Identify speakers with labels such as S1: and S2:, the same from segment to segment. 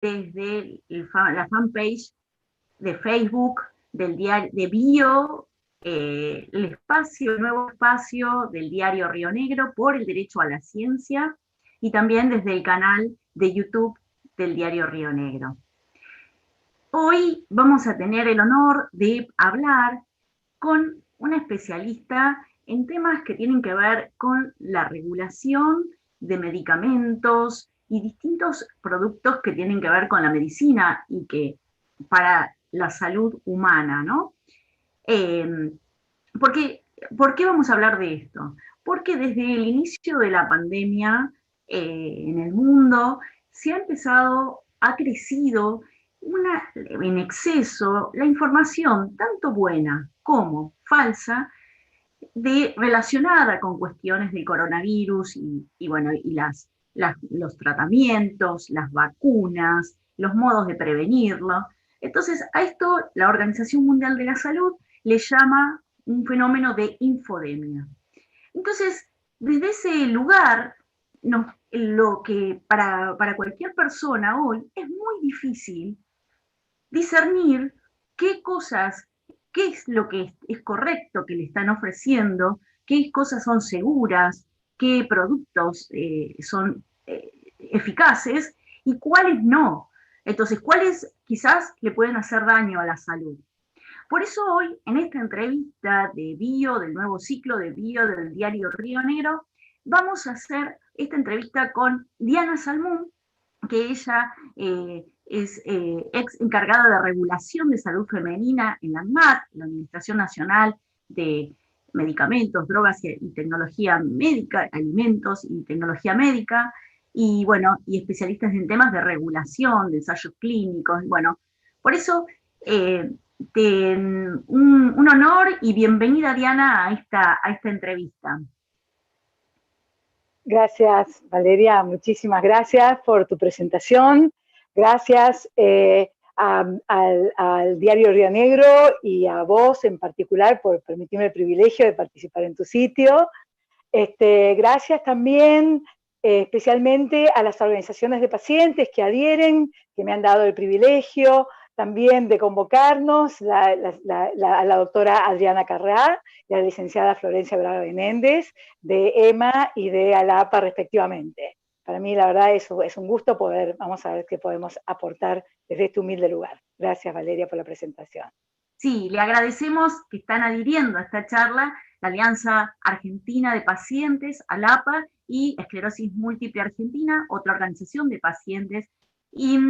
S1: desde la fanpage de Facebook, del diario de Bio, el nuevo espacio del diario Río Negro por el derecho a la ciencia, y también desde el canal de YouTube del diario Río Negro. Hoy vamos a tener el honor de hablar con una especialista en temas que tienen que ver con la regulación de medicamentos y distintos productos que tienen que ver con la medicina y que para la salud humana, ¿no? Eh, porque, ¿Por qué vamos a hablar de esto? Porque desde el inicio de la pandemia en el mundo ha crecido en exceso la información, tanto buena como falsa, relacionada con cuestiones del coronavirus bueno, y los tratamientos, las vacunas, los modos de prevenirlo. Entonces, a esto la Organización Mundial de la Salud le llama un fenómeno de infodemia. Entonces, desde ese lugar, lo que para cualquier persona hoy es muy difícil discernir qué cosas, qué es lo que es correcto que le están ofreciendo, qué cosas son seguras, qué productos son eficaces y cuáles no. Entonces, cuáles quizás le pueden hacer daño a la salud. Por eso hoy, en esta entrevista de Bio, del nuevo ciclo de Bio del diario Río Negro, vamos a hacer esta entrevista con Diana Salmón, que ella es ex encargada de regulación de salud femenina en la ANMAT, la Administración Nacional de Medicamentos, Drogas y Tecnología Médica, Alimentos y Tecnología Médica, y bueno, y especialistas en temas de regulación, de ensayos clínicos. Bueno, por eso eh, un honor y bienvenida, Diana, a esta entrevista.
S2: Gracias, Valeria, muchísimas gracias por tu presentación. Gracias al diario Río Negro y a vos en particular por permitirme el privilegio de participar en tu sitio. Gracias también especialmente a las organizaciones de pacientes que adhieren, que me han dado el privilegio también de convocarnos, a la doctora Adriana Carrá y a la licenciada Florencia Braga Benéndez, de EMA y de ALAPA respectivamente. Para mí, la verdad, es un gusto vamos a ver qué podemos aportar desde este humilde lugar. Gracias, Valeria, por la presentación.
S1: Sí, le agradecemos que están adhiriendo a esta charla la Alianza Argentina de Pacientes, ALAPA, y Esclerosis Múltiple Argentina, otra organización de pacientes, y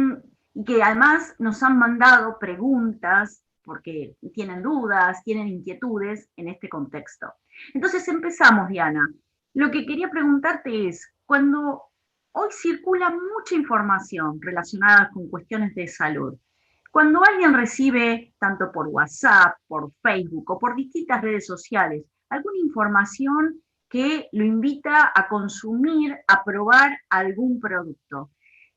S1: que además nos han mandado preguntas porque tienen dudas, tienen inquietudes en este contexto. Entonces empezamos, Diana. Lo que quería preguntarte es, cuando hoy circula mucha información relacionada con cuestiones de salud, cuando alguien recibe, tanto por WhatsApp, por Facebook o por distintas redes sociales, alguna información que lo invita a consumir, a probar algún producto,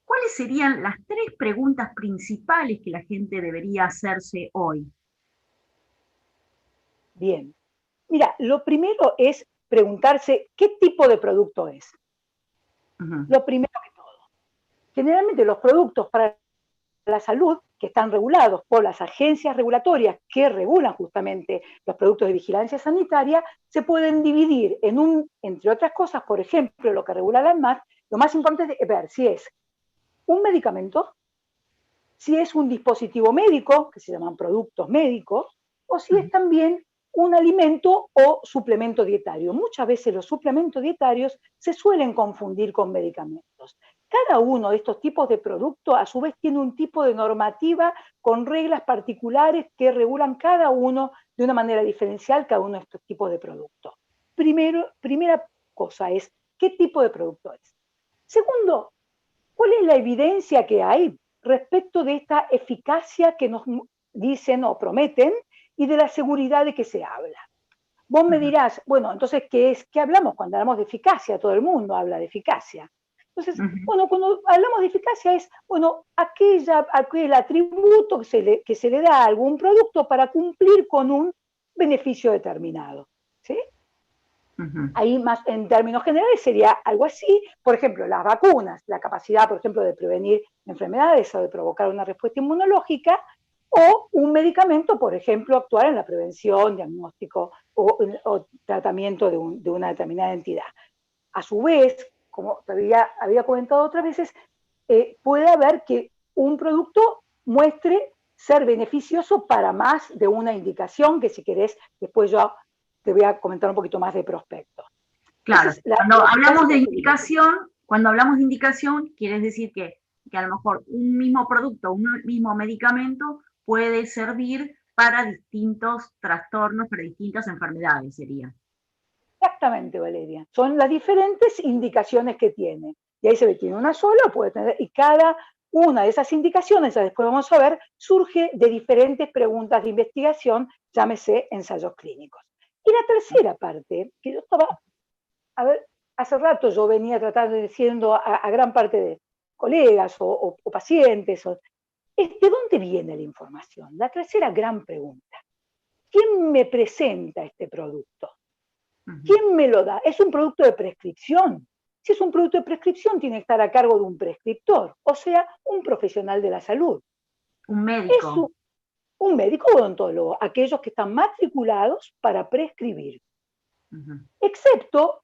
S1: ¿cuáles serían las 3 preguntas principales que la gente debería hacerse hoy?
S2: Bien. Mira, lo primero es preguntarse qué tipo de producto es. Lo primero que todo. Generalmente los productos para la salud, que están regulados por las agencias regulatorias que regulan justamente los productos de vigilancia sanitaria, se pueden dividir entre otras cosas, por ejemplo, lo que regula la ANMAT, lo más importante es ver si es un medicamento, si es un dispositivo médico, que se llaman productos médicos, o si es también un alimento o suplemento dietario. Muchas veces los suplementos dietarios se suelen confundir con medicamentos. Cada uno de estos tipos de productos, a su vez, tiene un tipo de normativa con reglas particulares que regulan cada uno de una manera diferencial cada uno de estos tipos de productos. Primera cosa es, ¿qué tipo de producto es? Segundo, ¿cuál es la evidencia que hay respecto de esta eficacia que nos dicen o prometen y de la seguridad de que se habla? Vos me dirás, bueno, entonces, ¿qué hablamos cuando hablamos de eficacia? Todo el mundo habla de eficacia. Entonces, bueno, cuando hablamos de eficacia es, bueno, aquel atributo que se le da a algún producto para cumplir con un beneficio determinado, ¿sí? Ahí más en términos generales sería algo así. Por ejemplo, las vacunas, la capacidad, por ejemplo, de prevenir enfermedades o de provocar una respuesta inmunológica, o un medicamento, por ejemplo, actuar en la prevención, diagnóstico o tratamiento de una determinada entidad. A su vez, como había comentado otras veces, puede haber que un producto muestre ser beneficioso para más de una indicación, que si querés, después yo te voy a comentar un poquito más de prospecto.
S1: Claro, cuando hablamos de indicación, quiere decir que a lo mejor un mismo producto, un mismo medicamento puede servir para distintos trastornos, para distintas enfermedades, sería.
S2: Exactamente, Valeria. Son las diferentes indicaciones que tiene. Y ahí se ve, tiene una sola, puede tener, y cada una de esas indicaciones, ya después vamos a ver, surge de diferentes preguntas de investigación, llámese ensayos clínicos. Y la tercera parte, que yo estaba, a ver, hace rato yo venía tratando de diciendo a gran parte de colegas o pacientes, es ¿de dónde viene la información? La tercera gran pregunta. ¿Quién me presenta este producto? ¿Quién me lo da? ¿Es un producto de prescripción? Si es un producto de prescripción, tiene que estar a cargo de un prescriptor, o sea, un profesional de la salud.
S1: Un médico.
S2: Un médico odontólogo, aquellos que están matriculados para prescribir. Excepto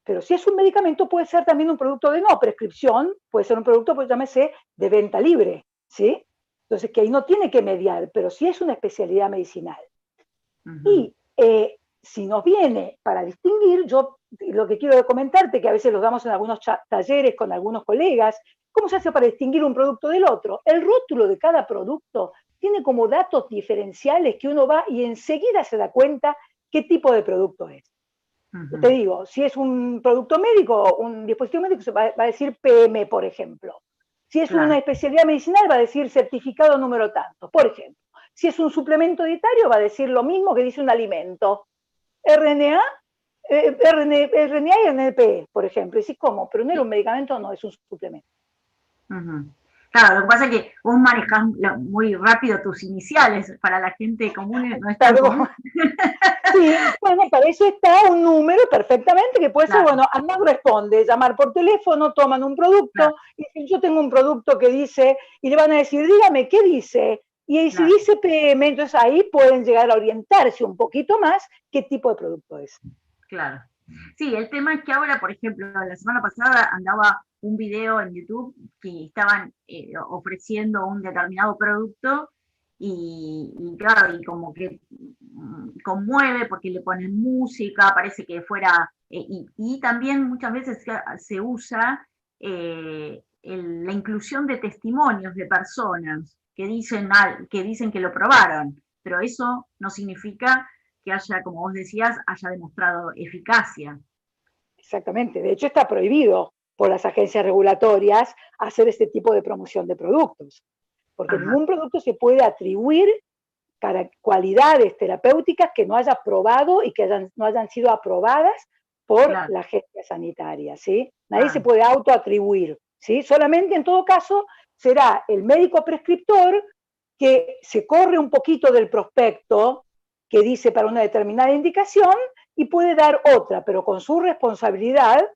S2: pero si es un medicamento, puede ser también un producto de no prescripción, puede ser un producto, pues llámese, de venta libre, ¿sí? Entonces, que ahí no tiene que mediar, pero sí es una especialidad medicinal. Y si nos viene para distinguir, yo lo que quiero comentarte, que a veces lo damos en algunos talleres con algunos colegas, ¿cómo se hace para distinguir un producto del otro? El rótulo de cada producto tiene como datos diferenciales que uno va y enseguida se da cuenta qué tipo de producto es. Te digo, si es un producto médico, un dispositivo médico, va a decir PM, por ejemplo. Si es una especialidad medicinal, va a decir certificado número tanto, por ejemplo. Si es un suplemento dietario, va a decir lo mismo que dice un alimento. RNA y NP, por ejemplo. Y si, ¿cómo? Pero no era un medicamento, no, es un suplemento.
S1: Claro, lo que pasa es que vos manejás muy rápido tus iniciales, para la gente común no es tan común.
S2: Sí, bueno, para eso está un número perfectamente, que puede ser, bueno, además responde, llamar por teléfono, toman un producto, y si yo tengo un producto que dice, y le van a decir, dígame, ¿qué dice? Y si dice PM, entonces ahí pueden llegar a orientarse un poquito más qué tipo de producto es.
S1: Claro. Sí, el tema es que ahora, por ejemplo, la semana pasada andaba un video en YouTube que estaban ofreciendo un determinado producto y claro, y como que conmueve porque le ponen música, parece que fuera, y también muchas veces se usa la inclusión de testimonios de personas que dicen que lo probaron, pero eso no significa que haya, como vos decías, haya demostrado eficacia.
S2: Exactamente, de hecho está prohibido por las agencias regulatorias hacer este tipo de promoción de productos, porque ningún producto se puede atribuir para cualidades terapéuticas que no haya probado y que no hayan sido aprobadas por la agencia sanitaria, ¿sí? Nadie se puede autoatribuir, ¿sí? Solamente en todo caso será el médico prescriptor que se corre un poquito del prospecto que dice para una determinada indicación y puede dar otra, pero con su responsabilidad,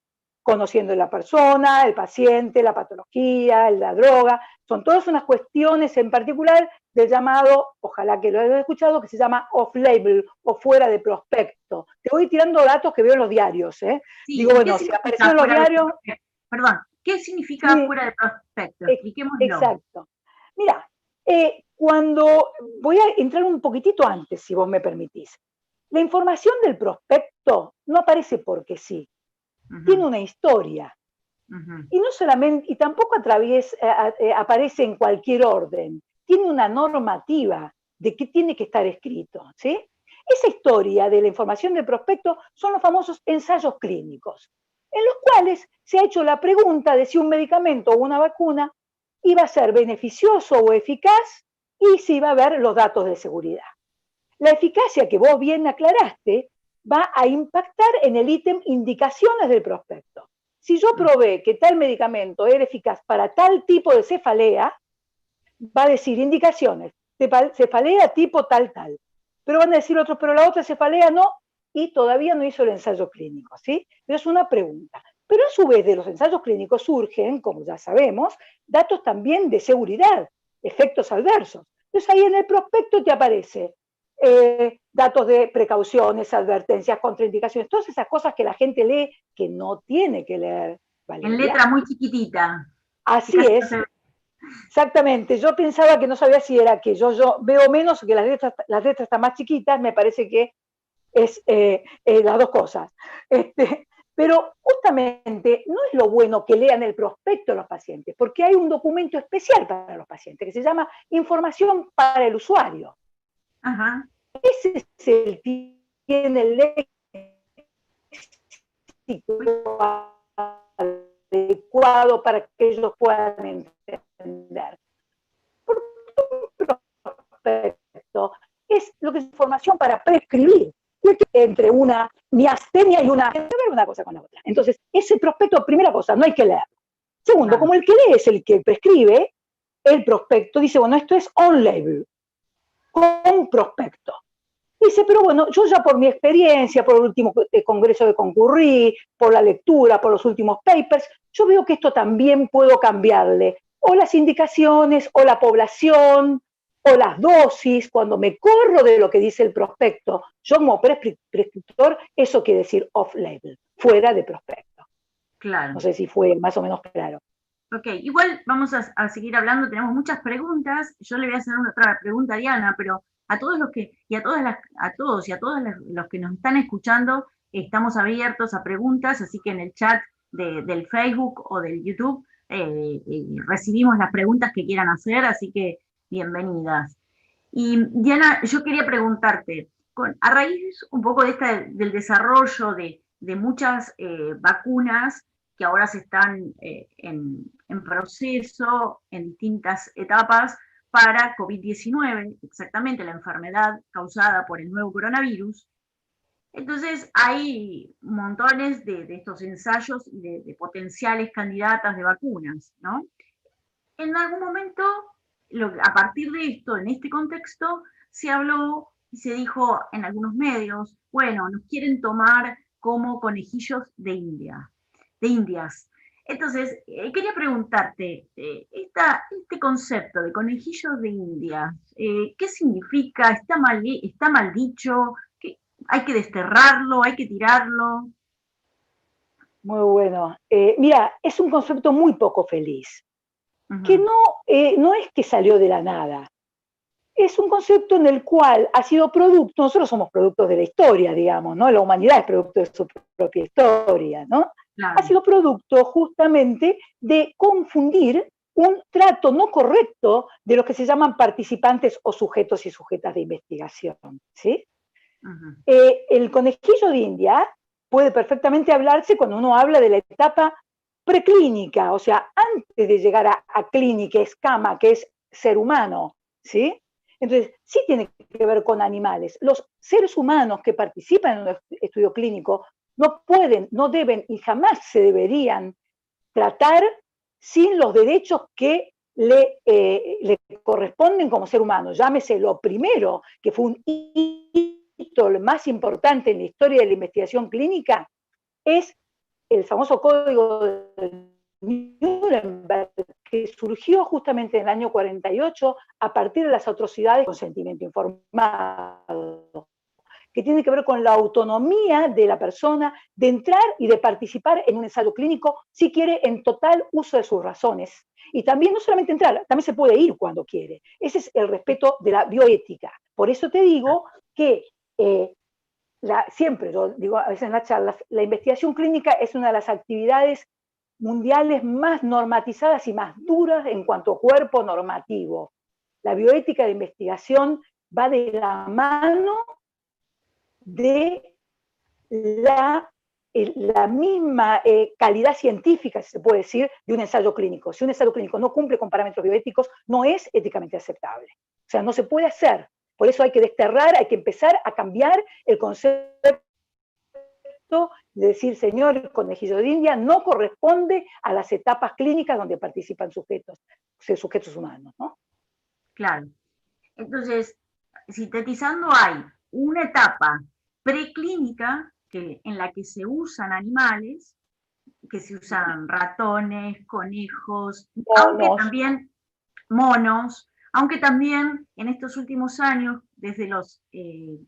S2: conociendo a la persona, el paciente, la patología, la droga, son todas unas cuestiones en particular del llamado, ojalá que lo hayas escuchado, que se llama off-label o fuera de prospecto. Te voy tirando datos que veo en los diarios, ¿eh?
S1: Sí, digo, bueno, si apareció en los diarios... Perdón, ¿qué significa fuera de prospecto? Expliquémoslo.
S2: Exacto. Mira, cuando voy a entrar un poquitito antes, si vos me permitís. La información del prospecto no aparece porque sí. Tiene una historia. Y no solamente, y tampoco aparece en cualquier orden. Tiene una normativa de qué tiene que estar escrito, ¿sí? Esa historia de la información del prospecto son los famosos ensayos clínicos, en los cuales se ha hecho la pregunta de si un medicamento o una vacuna iba a ser beneficioso o eficaz y si iba a haber los datos de seguridad. La eficacia que vos bien aclaraste va a impactar en el ítem indicaciones del prospecto. Si yo probé que tal medicamento era eficaz para tal tipo de cefalea, va a decir indicaciones, cefalea tipo tal. Pero van a decir otros, pero la otra cefalea no, y todavía no hizo el ensayo clínico, ¿sí? Pero es una pregunta. Pero a su vez de los ensayos clínicos surgen, como ya sabemos, datos también de seguridad, efectos adversos. Entonces ahí en el prospecto te aparece datos de precauciones, advertencias, contraindicaciones, todas esas cosas que la gente lee que no tiene que leer,
S1: En
S2: Valeria.
S1: letra muy chiquitita.
S2: Así es. Exactamente, yo pensaba que no sabía si era que yo veo menos que las letras están más chiquitas, me parece que es las dos cosas. Pero justamente no es lo bueno que lean el prospecto los pacientes, porque hay un documento especial para los pacientes que se llama Información para el usuario.
S1: Ajá.
S2: Ese es el que tiene el léxico adecuado para que ellos puedan entender. Porque un prospecto es lo que es información para prescribir, entre una miastenia y una... ver una cosa con la otra. Entonces, ese prospecto, primera cosa, no hay que leer. Segundo, claro, como el que lee es el que prescribe, el prospecto dice, bueno, esto es on-label, con prospecto. Dice, pero bueno, yo ya por mi experiencia, por el último congreso que concurrí, por la lectura, por los últimos papers, yo veo que esto también puedo cambiarle, o las indicaciones, o la población, o las dosis, cuando me corro de lo que dice el prospecto, yo como prescriptor, eso quiere decir off-label, fuera de prospecto.
S1: Claro.
S2: No sé si fue más o menos claro.
S1: Ok, igual vamos a seguir hablando, tenemos muchas preguntas, yo le voy a hacer otra pregunta a Diana, pero a todos los que, y a todos los que nos están escuchando, estamos abiertos a preguntas, así que en el chat del Facebook o del YouTube recibimos las preguntas que quieran hacer, así que bienvenidas. Y Diana, yo quería preguntarte, a raíz un poco del desarrollo de muchas vacunas que ahora se están en proceso, en distintas etapas, para COVID-19, exactamente la enfermedad causada por el nuevo coronavirus. Entonces hay montones de estos ensayos y de potenciales candidatas de vacunas, ¿no? En algún momento, a partir de esto, en este contexto, se habló y se dijo en algunos medios, bueno, nos quieren tomar como conejillos de indias. Entonces, quería preguntarte, este concepto de conejillos de indias, ¿qué significa? ¿Está mal dicho? ¿Hay que desterrarlo? ¿Hay que tirarlo?
S2: Muy bueno. Mira, es un concepto muy poco feliz, que no es que salió de la nada. Es un concepto en el cual ha sido producto, nosotros somos productos de la historia, digamos, ¿no? La humanidad es producto de su propia historia, ¿no? Claro. Ha sido producto justamente de confundir un trato no correcto de los que se llaman participantes o sujetos y sujetas de investigación, ¿sí? El conejillo de India puede perfectamente hablarse cuando uno habla de la etapa preclínica, o sea, antes de llegar a clínica, escama, que es ser humano, ¿sí? Entonces, sí tiene que ver con animales. Los seres humanos que participan en un estudio clínico no pueden, no deben y jamás se deberían tratar sin los derechos que le corresponden como ser humano. Llámese lo primero, que fue un hito, lo más importante en la historia de la investigación clínica, es el famoso código de Nuremberg, que surgió justamente en el año 48 a partir de las atrocidades de consentimiento informado, que tiene que ver con la autonomía de la persona de entrar y de participar en un ensayo clínico si quiere en total uso de sus razones. Y también no solamente entrar, también se puede ir cuando quiere. Ese es el respeto de la bioética. Por eso te digo que siempre, yo digo a veces en las charlas, la investigación clínica es una de las actividades mundiales más normatizadas y más duras en cuanto a cuerpo normativo. La bioética de investigación va de la mano de la misma calidad científica, si se puede decir, de un ensayo clínico. Si un ensayo clínico no cumple con parámetros bioéticos, no es éticamente aceptable. O sea, no se puede hacer. Por eso hay que desterrar, hay que empezar a cambiar el concepto de decir, señor, el conejillo de India no corresponde a las etapas clínicas donde participan sujetos humanos, ¿no?
S1: Claro. Entonces, sintetizando, hay una etapa preclínica en la que se usan animales, que se usan ratones, conejos, aunque también monos, aunque también en estos últimos años, desde los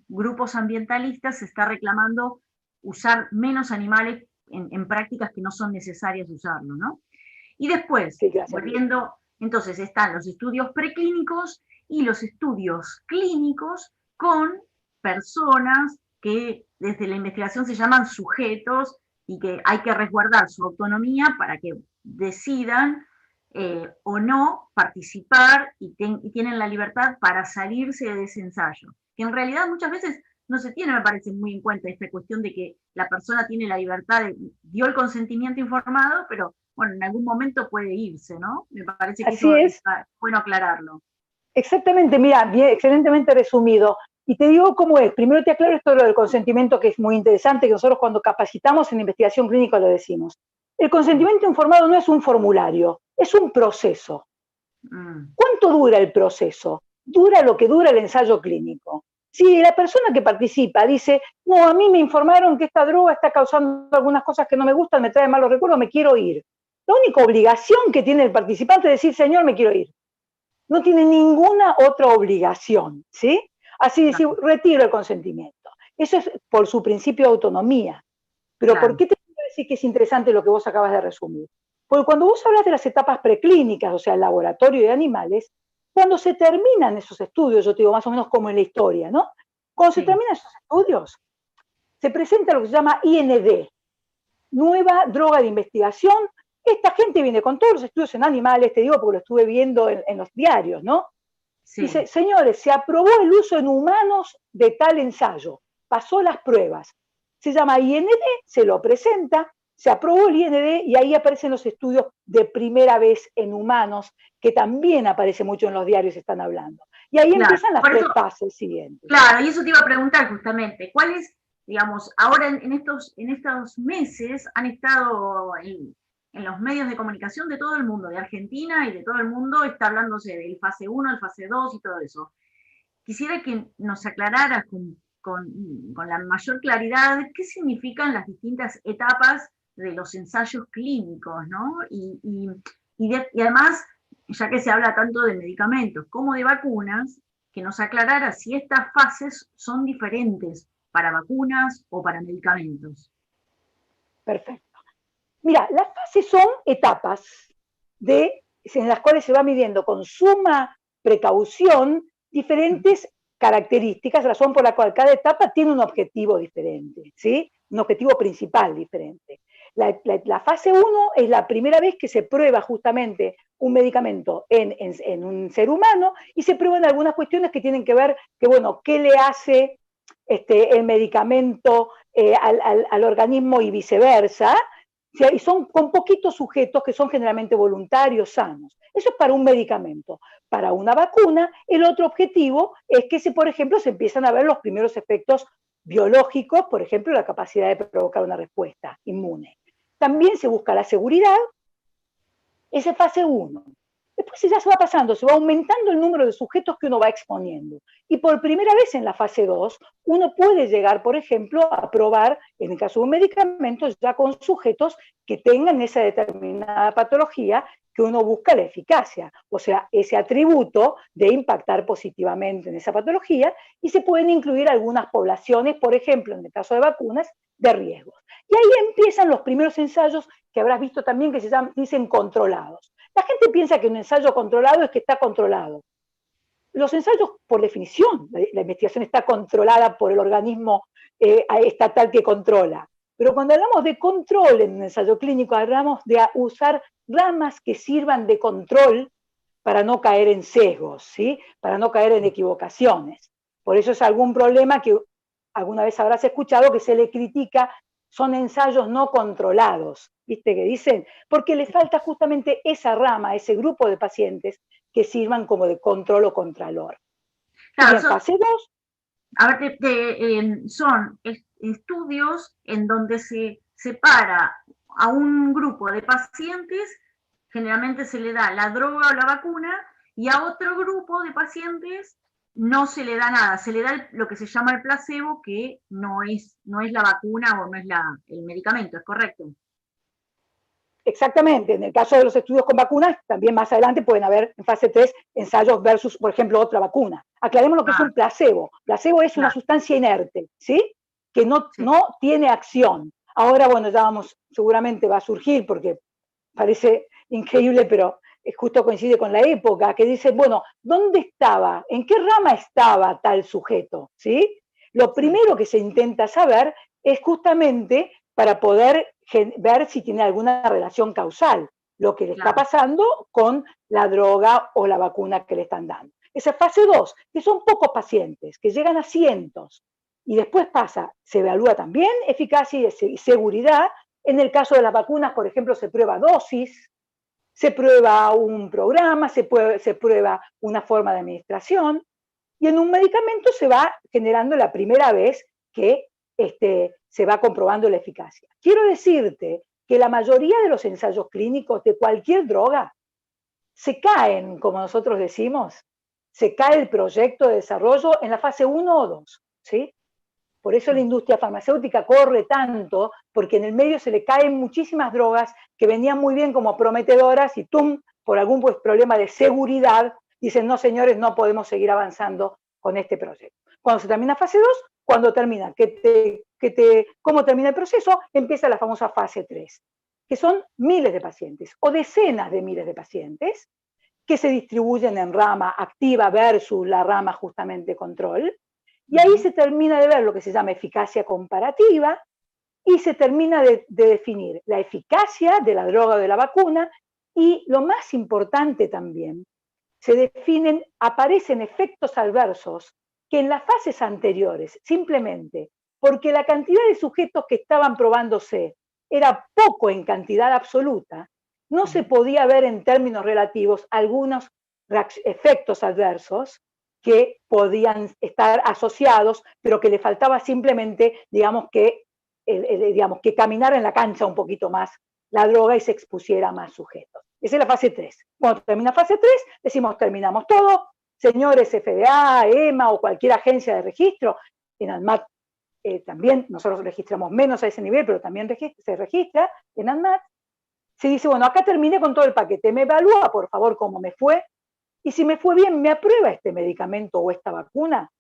S1: grupos ambientalistas, se está reclamando usar menos animales en prácticas que no son necesarias usarlo, ¿no? Y después,
S2: Sí,
S1: volviendo, entonces están los estudios preclínicos y los estudios clínicos con personas que desde la investigación se llaman sujetos y que hay que resguardar su autonomía para que decidan o no participar y tienen la libertad para salirse de ese ensayo. Que en realidad muchas veces no se tiene, me parece, muy en cuenta esta cuestión de que la persona tiene la libertad, dio el consentimiento informado, pero bueno, en algún momento puede irse, ¿no? Me parece que
S2: así
S1: eso
S2: es.
S1: es bueno aclararlo.
S2: Exactamente, mira, bien, excelentemente resumido. Y te digo cómo es. Primero te aclaro esto de lo del consentimiento, que es muy interesante, que nosotros cuando capacitamos en investigación clínica lo decimos. El consentimiento informado no es un formulario, es un proceso. ¿Cuánto dura el proceso? Dura lo que dura el ensayo clínico. Si la persona que participa dice, no, a mí me informaron que esta droga está causando algunas cosas que no me gustan, me trae malos recuerdos, me quiero ir. La única obligación que tiene el participante es decir, señor, me quiero ir. No tiene ninguna otra obligación, ¿sí? Así decir, retiro el consentimiento. Eso es por su principio de autonomía. Pero
S1: Claro.
S2: ¿por qué te quiero decir que es interesante lo que vos acabas de resumir? Porque cuando vos hablas de las etapas preclínicas, o sea, el laboratorio de animales, cuando se terminan esos estudios, yo te digo más o menos como en la historia, ¿no? Cuando se terminan esos estudios, se presenta lo que se llama IND, Nueva Droga de Investigación. Esta gente viene con todos los estudios en animales, te digo porque lo estuve viendo en los diarios, ¿no? Sí. Dice, señores, se aprobó el uso en humanos de tal ensayo, pasó las pruebas. Se llama IND, se lo presenta, se aprobó el IND y ahí aparecen los estudios de primera vez en humanos, que también aparece mucho en los diarios, están hablando. Y ahí empiezan las tres fases siguientes.
S1: Claro, y eso te iba a preguntar justamente, ¿cuáles, digamos, ahora en estos meses han estado en los medios de comunicación de todo el mundo, de Argentina y de todo el mundo, está hablándose del fase 1, el fase 2 y todo eso? Quisiera que nos aclararas con la mayor claridad qué significan las distintas etapas de los ensayos clínicos, ¿no? Y además, ya que se habla tanto de medicamentos como de vacunas, que nos aclarara si estas fases son diferentes para vacunas o para medicamentos.
S2: Perfecto. Mira, las fases son etapas en las cuales se va midiendo con suma precaución diferentes características, razón por la cual cada etapa tiene un objetivo diferente, ¿sí? Un objetivo principal diferente. La fase 1 es la primera vez que se prueba justamente un medicamento en un ser humano y se prueban algunas cuestiones que tienen que ver, que bueno, qué le hace el medicamento al organismo y viceversa, y son con poquitos sujetos que son generalmente voluntarios, sanos. Eso es para un medicamento. Para una vacuna, el otro objetivo es que, por ejemplo, se empiezan a ver los primeros efectos biológicos, por ejemplo, la capacidad de provocar una respuesta inmune. También se busca la seguridad, esa es fase 1. Después ya se va pasando, se va aumentando el número de sujetos que uno va exponiendo. Y por primera vez en la fase 2, uno puede llegar, por ejemplo, a probar, en el caso de un medicamento, ya con sujetos que tengan esa determinada patología que uno busca la eficacia, o sea, ese atributo de impactar positivamente en esa patología, y se pueden incluir algunas poblaciones, por ejemplo, en el caso de vacunas, de riesgos. Y ahí empiezan los primeros ensayos que habrás visto también que se dicen controlados. La gente piensa que un ensayo controlado es que está controlado. Los ensayos, por definición, la investigación está controlada por el organismo estatal que controla. Pero cuando hablamos de control en un ensayo clínico, hablamos de usar ramas que sirvan de control para no caer en sesgos, ¿sí? Para no caer en equivocaciones. Por eso es algún problema que alguna vez habrás escuchado que se le critica, son ensayos no controlados, ¿viste que dicen? Porque le falta justamente esa rama, ese grupo de pacientes que sirvan como de control o contralor.
S1: Claro,
S2: y en fase 2...
S1: A ver, son estudios en donde se separa a un grupo de pacientes, generalmente se le da la droga o la vacuna, y a otro grupo de pacientes no se le da nada, se le da lo que se llama el placebo, que no es la vacuna o no es el medicamento, ¿es correcto?
S2: Exactamente, en el caso de los estudios con vacunas, también más adelante pueden haber en fase 3 ensayos versus, por ejemplo, otra vacuna. Aclaremos lo que es un placebo. Placebo es una sustancia inerte, ¿sí? Que no tiene acción. Ahora, bueno, ya seguramente va a surgir, porque parece increíble, pero justo coincide con la época, que dice, bueno, ¿dónde estaba? ¿En qué rama estaba tal sujeto? ¿Sí? Lo primero que se intenta saber es justamente para poder ver si tiene alguna relación causal, lo que le está pasando con la droga o la vacuna que le están dando. Esa fase 2, que son pocos pacientes, que llegan a cientos, y después se evalúa también eficacia y seguridad. En el caso de las vacunas, por ejemplo, se prueba dosis, se prueba un programa, se prueba una forma de administración, y en un medicamento se va generando la primera vez que se va comprobando la eficacia. Quiero decirte que la mayoría de los ensayos clínicos de cualquier droga se caen, como nosotros decimos, se cae el proyecto de desarrollo en la fase 1 o 2, ¿sí? Por eso la industria farmacéutica corre tanto, porque en el medio se le caen muchísimas drogas que venían muy bien como prometedoras y ¡tum!, por algún problema de seguridad, dicen, no señores, no podemos seguir avanzando con este proyecto. Cuando se termina fase 2, cuando termina, cómo termina el proceso, empieza la famosa fase 3, que son miles de pacientes o decenas de miles de pacientes que se distribuyen en rama activa versus la rama justamente control. Y ahí se termina de ver lo que se llama eficacia comparativa y se termina de definir la eficacia de la droga o de la vacuna, y lo más importante también, aparecen efectos adversos que en las fases anteriores, simplemente porque la cantidad de sujetos que estaban probándose era poco en cantidad absoluta, no se podía ver en términos relativos algunos efectos adversos que podían estar asociados, pero que le faltaba simplemente, digamos que caminara en la cancha un poquito más la droga y se expusiera a más sujetos. Esa es la fase 3. Cuando termina fase 3, decimos terminamos todo, señores FDA, EMA o cualquier agencia de registro, en ANMAT también, nosotros registramos menos a ese nivel, pero también se registra en ANMAT, se dice, bueno, acá terminé con todo el paquete, me evalúa, por favor, cómo me fue, y si me fue bien, me aprueba este medicamento o esta vacuna.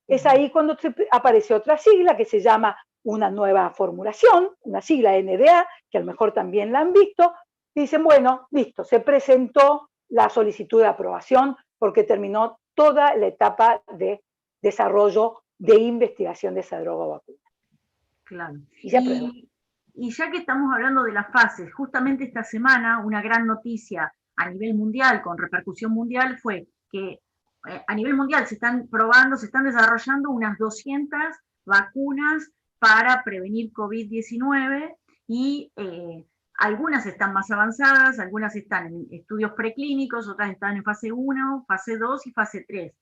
S2: Es ahí cuando aparece otra sigla que se llama una nueva formulación, una sigla NDA, que a lo mejor también la han visto, y dicen, bueno, listo, se presentó la solicitud de aprobación porque terminó toda la etapa de desarrollo de investigación de esa droga o vacuna.
S1: Claro.
S2: Y se aprueba.
S1: Y ya que estamos hablando de las fases, justamente esta semana una gran noticia a nivel mundial, con repercusión mundial, fue que a nivel mundial se están probando, se están desarrollando unas 200 vacunas para prevenir COVID-19 y algunas están más avanzadas, algunas están en estudios preclínicos, otras están en fase 1, fase 2 y fase 3.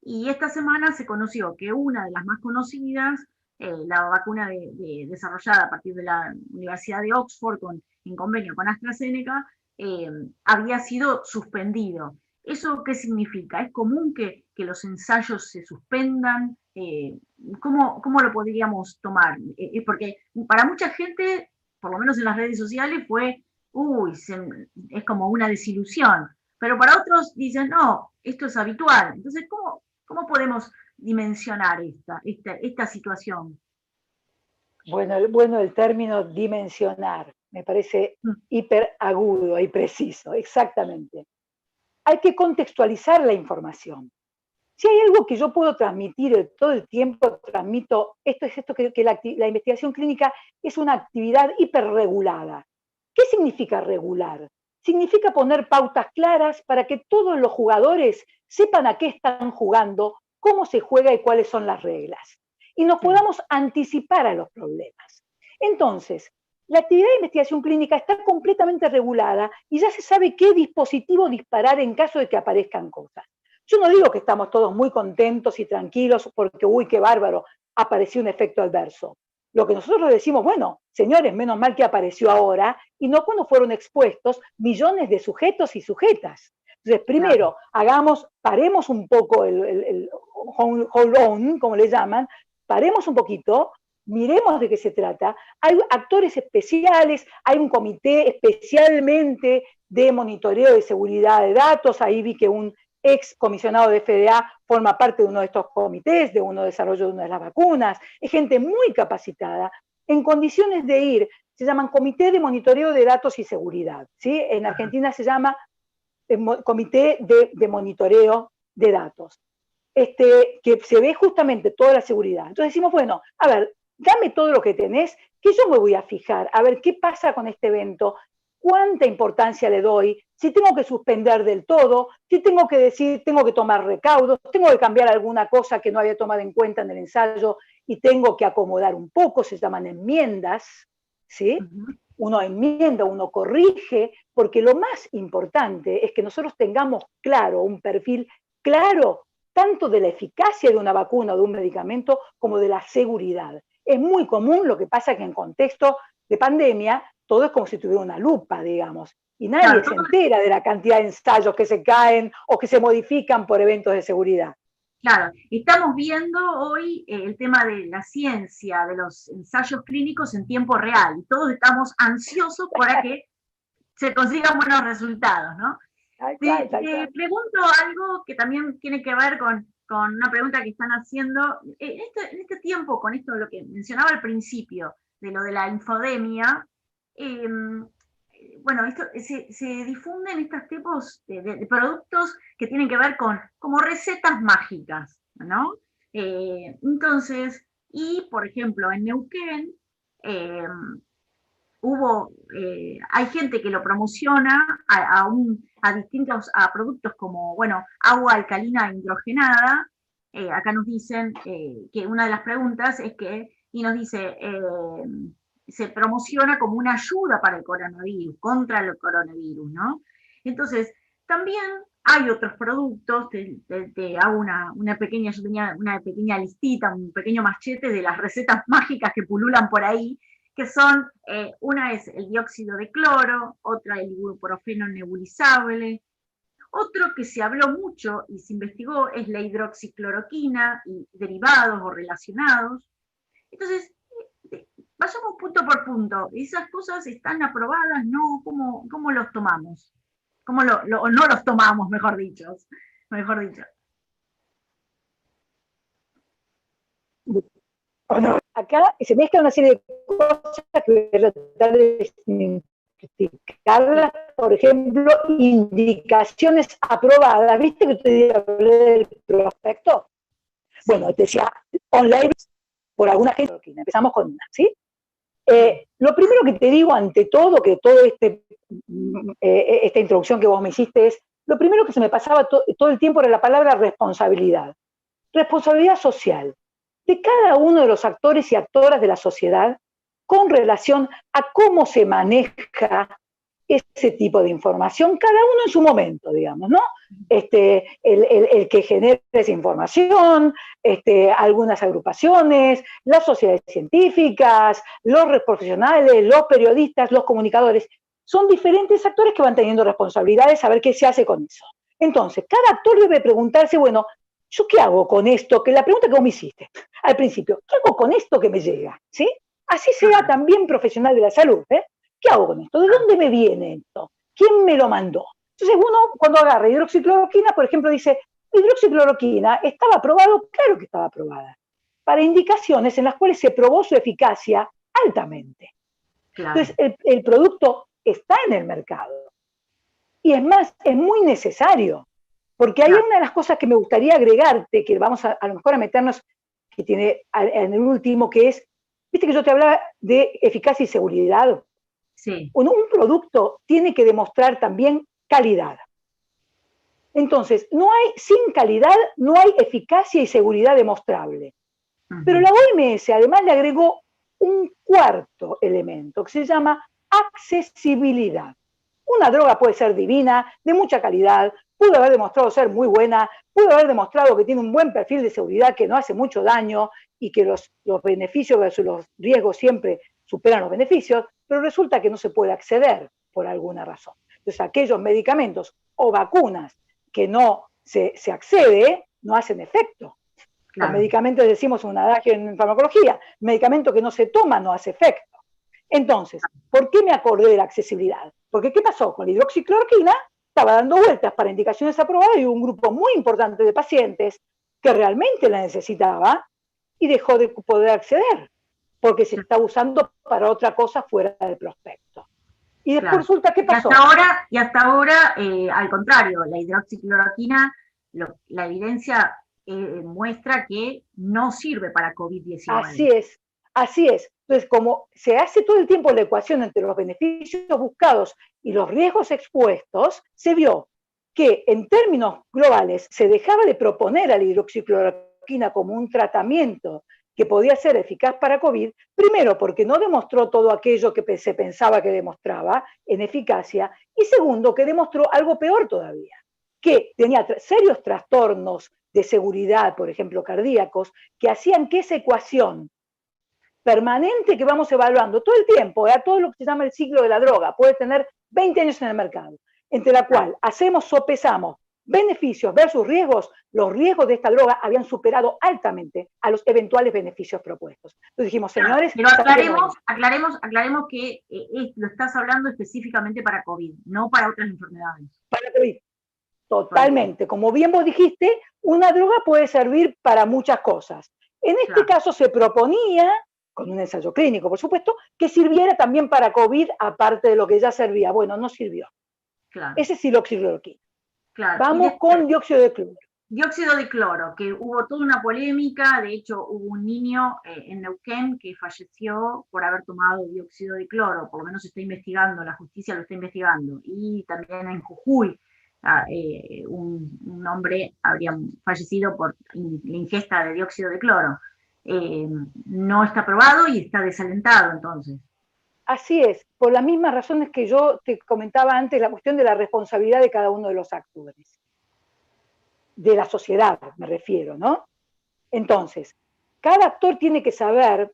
S1: Y esta semana se conoció que una de las más conocidas, la vacuna desarrollada a partir de la Universidad de Oxford en convenio con AstraZeneca, había sido suspendido. ¿Eso qué significa? ¿Es común que los ensayos se suspendan? ¿Cómo lo podríamos tomar? Porque para mucha gente, por lo menos en las redes sociales, es como una desilusión. Pero para otros dicen, no, esto es habitual. Entonces, ¿cómo podemos dimensionar esta situación?
S2: Bueno, el término dimensionar me parece hiper agudo y preciso, exactamente. Hay que contextualizar la información. Si hay algo que yo puedo transmitir todo el tiempo, transmito, esto que la investigación clínica es una actividad hiperregulada. ¿Qué significa regular? Significa poner pautas claras para que todos los jugadores sepan a qué están jugando, cómo se juega y cuáles son las reglas. Y nos podamos anticipar a los problemas. Entonces, la actividad de investigación clínica está completamente regulada y ya se sabe qué dispositivo disparar en caso de que aparezcan cosas. Yo no digo que estamos todos muy contentos y tranquilos porque, uy, qué bárbaro, apareció un efecto adverso. Lo que nosotros decimos, bueno, señores, menos mal que apareció ahora y no cuando fueron expuestos millones de sujetos y sujetas. Entonces, primero, paremos un poco hold on, como le llaman, paremos un poquito, miremos de qué se trata. Hay actores especiales, hay un comité especialmente de monitoreo de seguridad de datos, ahí vi que un ex comisionado de FDA forma parte de uno de estos comités, de uno desarrollo de una de las vacunas, es gente muy capacitada, en condiciones de ir, se llaman Comité de Monitoreo de Datos y Seguridad, ¿sí? En Argentina se llama Comité de Monitoreo de Datos, que se ve justamente toda la seguridad. Entonces decimos, bueno, a ver, dame todo lo que tenés, que yo me voy a fijar, a ver qué pasa con este evento, cuánta importancia le doy, si tengo que suspender del todo, si tengo que decir, tengo que tomar recaudos, tengo que cambiar alguna cosa que no había tomado en cuenta en el ensayo y tengo que acomodar un poco, se llaman enmiendas, ¿sí? Uno enmienda, uno corrige, porque lo más importante es que nosotros tengamos claro, un perfil claro, tanto de la eficacia de una vacuna o de un medicamento como de la seguridad. Es muy común, lo que pasa que en contexto de pandemia, todo es como si tuviera una lupa, digamos, y nadie se entera de la cantidad de ensayos que se caen o que se modifican por eventos de seguridad.
S1: Claro, estamos viendo hoy el tema de la ciencia, de los ensayos clínicos en tiempo real, y todos estamos ansiosos para que se consigan buenos resultados, ¿no? Te pregunto algo que también tiene que ver con una pregunta que están haciendo. En este tiempo, con esto de lo que mencionaba al principio, de lo de la infodemia, bueno, esto, se difunden estos tipos de productos que tienen que ver con como recetas mágicas, ¿no? Entonces, y por ejemplo, en Neuquén, hay gente que lo promociona a distintos productos como, bueno, agua alcalina hidrogenada. Acá nos dicen que una de las preguntas es que, y nos dice, se promociona como una ayuda para el coronavirus, contra el coronavirus, ¿no? Entonces, también hay otros productos, te hago yo tenía una pequeña listita, un pequeño machete de las recetas mágicas que pululan por ahí, que son, una es el dióxido de cloro, otra el ibuprofeno nebulizable, otro que se habló mucho y se investigó es la hidroxicloroquina y derivados o relacionados. Entonces, vayamos punto por punto. ¿Esas cosas están aprobadas? ¿No? ¿Cómo los tomamos? ¿Cómo o no los tomamos, mejor dicho?
S2: Bueno, acá se mezcla una serie de cosas que voy a tratar de simplificarlas. Por ejemplo, indicaciones aprobadas. ¿Viste que te hablé del prospecto? Bueno, te decía, online por alguna gente. Empezamos con una, ¿sí? Lo primero que te digo ante todo, que todo esta introducción que vos me hiciste es, lo primero que se me pasaba todo el tiempo era la palabra responsabilidad. Responsabilidad social de cada uno de los actores y actoras de la sociedad con relación a cómo se maneja ese tipo de información, cada uno en su momento, digamos, ¿no? El que genera esa información, algunas agrupaciones, las sociedades científicas, los profesionales, los periodistas, los comunicadores, son diferentes actores que van teniendo responsabilidades a ver qué se hace con eso. Entonces, cada actor debe preguntarse, bueno, ¿yo qué hago con esto? Que la pregunta que vos me hiciste al principio, ¿qué hago con esto que me llega? ¿Sí? Así sea también profesional de la salud, ¿eh? ¿Qué hago con esto? ¿De dónde me viene esto? ¿Quién me lo mandó? Entonces uno, cuando agarra hidroxicloroquina, por ejemplo, dice, hidroxicloroquina, ¿estaba aprobado? Claro que estaba aprobada. Para indicaciones en las cuales se probó su eficacia altamente. Claro. Entonces el producto está en el mercado. Y es más, es muy necesario. Porque hay una de las cosas que me gustaría agregarte, que vamos a lo mejor a meternos, que tiene en el último, que es, viste que yo te hablaba de eficacia y seguridad. Sí. Un producto tiene que demostrar también calidad. Entonces, sin calidad no hay eficacia y seguridad demostrable. Pero la OMS además le agregó un cuarto elemento que se llama accesibilidad. Una droga puede ser divina, de mucha calidad, pudo haber demostrado ser muy buena, pudo haber demostrado que tiene un buen perfil de seguridad, que no hace mucho daño y que los beneficios versus los riesgos siempre superan los beneficios, pero resulta que no se puede acceder por alguna razón. Entonces, aquellos medicamentos o vacunas que no se accede, no hacen efecto. Los
S1: claro.
S2: medicamentos, decimos un adagio en farmacología, medicamento que no se toma no hace efecto. Entonces, ¿por qué me acordé de la accesibilidad? Porque ¿qué pasó? Con la hidroxicloroquina estaba dando vueltas para indicaciones aprobadas y hubo un grupo muy importante de pacientes que realmente la necesitaba y dejó de poder acceder, porque se está usando para otra cosa fuera del prospecto. Y después
S1: Claro.
S2: resulta, ¿qué
S1: Y
S2: pasó?
S1: hasta ahora al contrario, la hidroxicloroquina, la evidencia muestra que no sirve para COVID-19.
S2: Así es, así es. Entonces, como se hace todo el tiempo la ecuación entre los beneficios buscados y los riesgos expuestos, se vio que en términos globales se dejaba de proponer a la hidroxicloroquina como un tratamiento que podía ser eficaz para COVID, primero porque no demostró todo aquello que se pensaba que demostraba en eficacia, y segundo que demostró algo peor todavía, que tenía serios trastornos de seguridad, por ejemplo, cardíacos, que hacían que esa ecuación permanente que vamos evaluando todo el tiempo, a todo lo que se llama el ciclo de la droga, puede tener 20 años en el mercado, entre la cual hacemos, sopesamos beneficios versus riesgos, los riesgos de esta droga habían superado altamente a los eventuales beneficios propuestos. Entonces dijimos, señores...
S1: Pero aclaremos que lo estás hablando específicamente para COVID, no para otras enfermedades.
S2: Para COVID. Totalmente. Como bien vos dijiste, una droga puede servir para muchas cosas. En este caso se proponía, con un ensayo clínico, por supuesto, que sirviera también para COVID, aparte de lo que ya servía. Bueno, no sirvió.
S1: Claro.
S2: Ese es hidroxicloroquina.
S1: Claro.
S2: Vamos con dióxido de cloro.
S1: Dióxido de cloro, que hubo toda una polémica, de hecho hubo un niño en Neuquén que falleció por haber tomado dióxido de cloro, por lo menos se está investigando, la justicia lo está investigando, y también en Jujuy un hombre habría fallecido por la ingesta de dióxido de cloro. No está probado y está desalentado entonces.
S2: Así es, por las mismas razones que yo te comentaba antes, la cuestión de la responsabilidad de cada uno de los actores. De la sociedad, me refiero, ¿no? Entonces, cada actor tiene que saber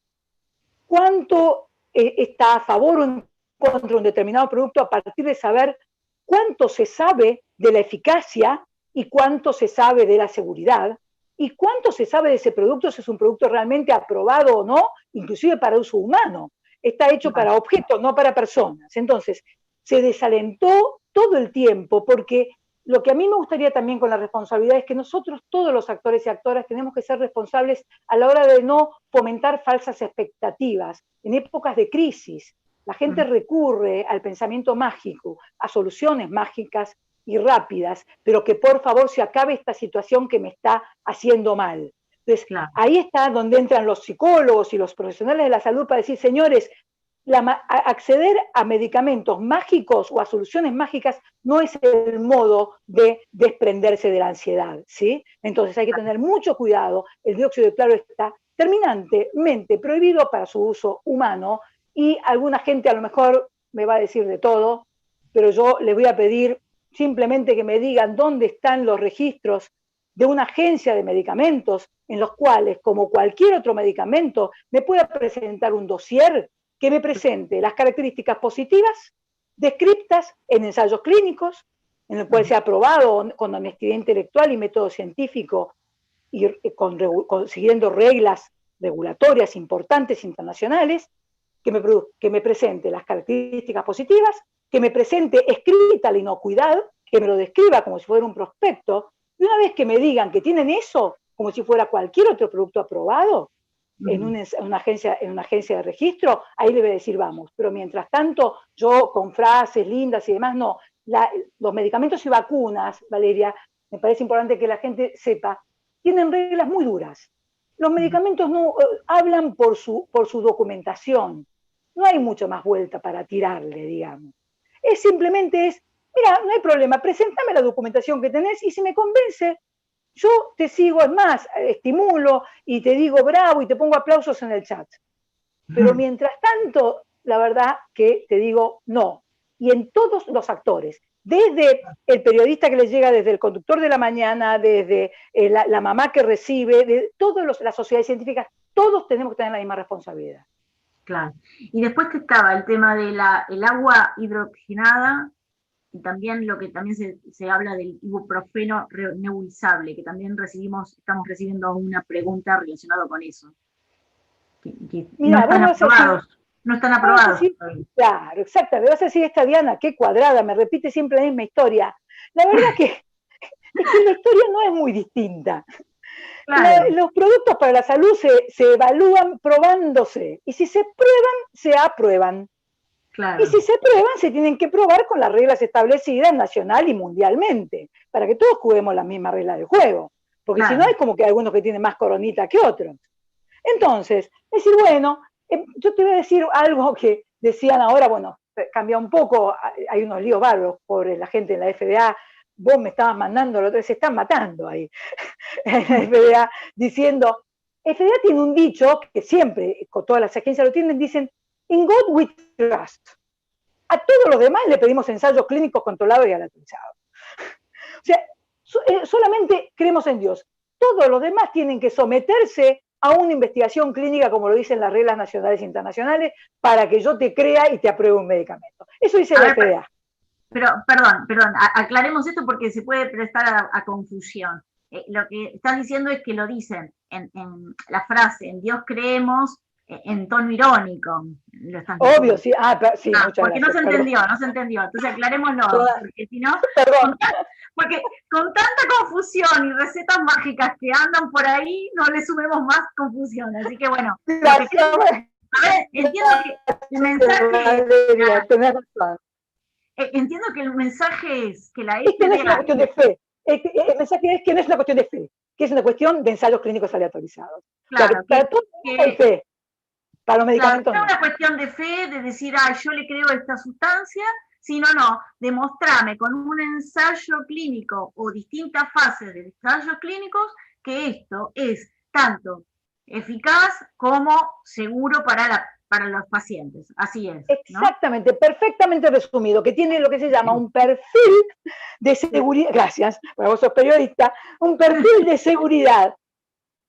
S2: cuánto está a favor o en contra de un determinado producto a partir de saber cuánto se sabe de la eficacia y cuánto se sabe de la seguridad y cuánto se sabe de ese producto, si es un producto realmente aprobado o no, inclusive para uso humano. Está hecho para objetos, no para personas. Entonces, se desalentó todo el tiempo porque lo que a mí me gustaría también con la responsabilidad es que nosotros, todos los actores y actoras, tenemos que ser responsables a la hora de no fomentar falsas expectativas. En épocas de crisis, la gente recurre al pensamiento mágico, a soluciones mágicas y rápidas, pero que por favor se acabe esta situación que me está haciendo mal. Entonces, ahí está donde entran los psicólogos y los profesionales de la salud para decir, señores, acceder a medicamentos mágicos o a soluciones mágicas no es el modo de desprenderse de la ansiedad, ¿sí? Entonces hay que tener mucho cuidado. El dióxido de cloro está terminantemente prohibido para su uso humano y alguna gente a lo mejor me va a decir de todo, pero yo le voy a pedir simplemente que me digan dónde están los registros de una agencia de medicamentos en los cuales, como cualquier otro medicamento, me pueda presentar un dossier que me presente las características positivas descritas en ensayos clínicos, en el cual se ha aprobado con honestidad intelectual y método científico y siguiendo reglas regulatorias importantes internacionales, que me presente las características positivas, que me presente escrita la inocuidad, que me lo describa como si fuera un prospecto, y una vez que me digan que tienen eso, como si fuera cualquier otro producto aprobado, en una agencia de registro, ahí le voy a decir vamos. Pero mientras tanto, yo con frases lindas y demás, no. Los medicamentos y vacunas, Valeria, me parece importante que la gente sepa, tienen reglas muy duras. Los medicamentos no hablan por su documentación. No hay mucho más vuelta para tirarle, digamos. Simplemente mira, no hay problema, preséntame la documentación que tenés y si me convence, yo te sigo, es más, estimulo y te digo bravo y te pongo aplausos en el chat. Pero mientras tanto, la verdad que te digo no. Y en todos los actores, desde el periodista que les llega, desde el conductor de la mañana, desde la mamá que recibe, de todas las sociedades científicas, todos tenemos que tener la misma responsabilidad.
S1: Claro. Y después que estaba el tema del agua hidrogenada, y también lo que también se habla del ibuprofeno nebulizable, que también estamos recibiendo una pregunta relacionada con eso. Que no
S2: Mira, vos
S1: están
S2: me vas a decir,
S1: aprobados, no están
S2: me vas a
S1: aprobados
S2: decir,
S1: todavía.
S2: claro, exacto, me vas a decir esta Diana, qué cuadrada, me repite siempre la misma historia. La verdad que es que la historia no es muy distinta.
S1: Claro,
S2: Los productos para la salud se evalúan probándose, y si se prueban, se aprueban. Y
S1: claro,
S2: si se prueban, se tienen que probar con las reglas establecidas nacional y mundialmente, para que todos juguemos las mismas reglas del juego. Porque si no,
S1: claro.
S2: hay como que hay algunos que tienen más coronita que otros. Entonces, decir, bueno, yo te voy a decir algo que decían ahora, bueno, cambia un poco, hay unos líos bárbaros por la gente en la FDA, vos me estabas mandando, los otros se están matando ahí, en la FDA, diciendo, FDA tiene un dicho que siempre, con todas las agencias lo tienen, dicen, in God we trust. A todos los demás le pedimos ensayos clínicos controlados y aleatorizados. O sea, solamente creemos en Dios. Todos los demás tienen que someterse a una investigación clínica, como lo dicen las reglas nacionales e internacionales, para que yo te crea y te apruebe un medicamento. Eso dice la FDA.
S1: Pero, perdón, aclaremos esto porque se puede prestar a confusión. Lo que estás diciendo es que lo dicen en la frase, en Dios creemos, en tono irónico. Lo estás
S2: Obvio,
S1: diciendo.
S2: sí. Sí, muchas
S1: Porque
S2: gracias.
S1: no se entendió. Entonces aclarémoslo, porque si no,
S2: Perdón.
S1: porque con tanta confusión y recetas mágicas que andan por ahí, no le sumemos más confusión. Así que bueno, lo que queremos, a ver, entiendo que el mensaje, entiendo que el mensaje es que la
S2: Esto no es una
S1: FDA,
S2: cuestión de fe. El mensaje es que no es una cuestión de fe, que es una cuestión de ensayos clínicos aleatorizados. O sea, que
S1: claro,
S2: para todo hay fe, para los
S1: claro,
S2: medicamentos
S1: no es
S2: no.
S1: una cuestión de fe, de decir, yo le creo a esta sustancia, sino demostrarme con un ensayo clínico o distintas fases de ensayos clínicos que esto es tanto eficaz como seguro para los pacientes. Así es, ¿no?
S2: Exactamente, perfectamente resumido, que tiene lo que se llama un perfil de seguridad, gracias, bueno, vos sos periodista, un perfil de seguridad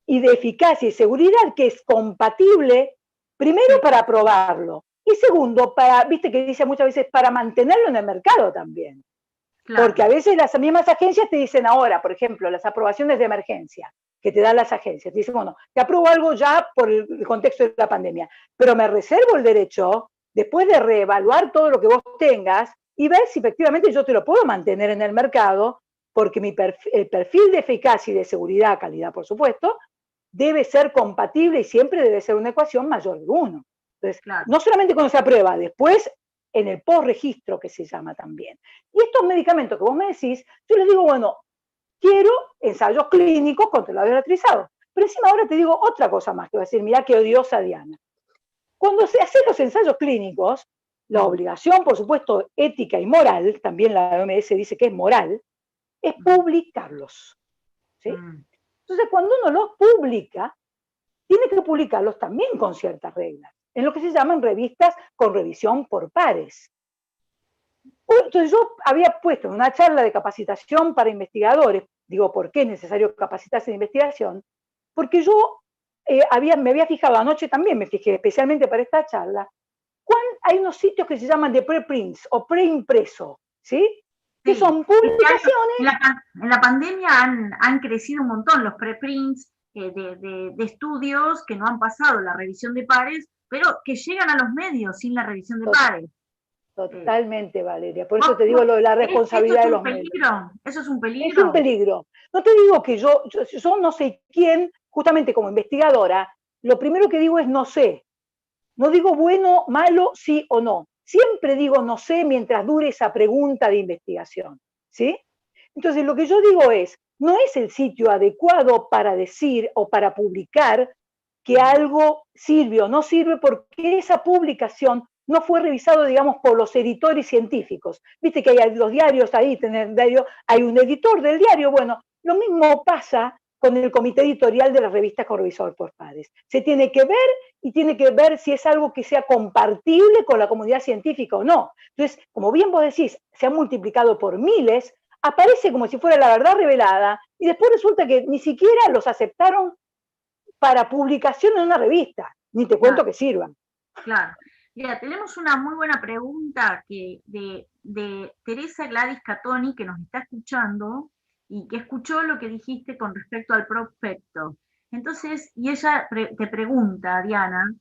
S2: y de eficacia y seguridad que es compatible, primero para aprobarlo, y segundo, viste que dice muchas veces, para mantenerlo en el mercado también.
S1: Claro.
S2: Porque a veces las mismas agencias te dicen ahora, por ejemplo, las aprobaciones de emergencia que te dan las agencias, te dicen, bueno, te apruebo algo ya por el contexto de la pandemia, pero me reservo el derecho, después de reevaluar todo lo que vos tengas, y ver si efectivamente yo te lo puedo mantener en el mercado, porque el perfil de eficacia y de seguridad, calidad, por supuesto, debe ser compatible y siempre debe ser una ecuación mayor de 1. Entonces,
S1: claro.
S2: no solamente cuando se aprueba, después en el postregistro que se llama también. Y estos medicamentos que vos me decís, yo les digo, bueno, quiero ensayos clínicos controlados y aleatorizados. Pero encima ahora te digo otra cosa más, que va a decir, mirá qué odiosa Diana. Cuando se hacen los ensayos clínicos, la obligación, por supuesto, ética y moral, también la OMS dice que es moral, es publicarlos. ¿Sí? Entonces, cuando uno los publica, tiene que publicarlos también con ciertas reglas, en lo que se llaman revistas con revisión por pares. Entonces yo había puesto en una charla de capacitación para investigadores, digo, ¿por qué es necesario capacitarse en investigación? Porque yo me había fijado, anoche también me fijé, especialmente para esta charla, hay unos sitios que se llaman de preprints o preimpreso, ¿sí? Que son publicaciones.
S1: En la pandemia han crecido un montón los preprints de estudios que no han pasado la revisión de pares, pero que llegan a los medios sin la revisión de pares.
S2: Totalmente, Valeria. Por eso te digo lo de la responsabilidad de los medios.
S1: ¿Eso es un peligro?
S2: Es un peligro. No te digo que yo no sé quién, justamente como investigadora, lo primero que digo es no sé. No digo bueno, malo, sí o no. Siempre digo no sé mientras dure esa pregunta de investigación. ¿Sí? Entonces, lo que yo digo es, no es el sitio adecuado para decir o para publicar que algo sirve o no sirve porque esa publicación no fue revisado, digamos, por los editores científicos. Viste que hay los diarios ahí, hay un editor del diario. Bueno, lo mismo pasa con el comité editorial de las revistas con revisor por pares. Se tiene que ver y tiene que ver si es algo que sea compartible con la comunidad científica o no. Entonces, como bien vos decís, se ha multiplicado por miles, aparece como si fuera la verdad revelada y después resulta que ni siquiera los aceptaron para publicación en una revista, ni te cuento que sirvan.
S1: Claro. Mira, tenemos una muy buena pregunta de de Teresa Gladys Catoni, que nos está escuchando y que escuchó lo que dijiste con respecto al prospecto. Entonces, y ella te pregunta, Diana,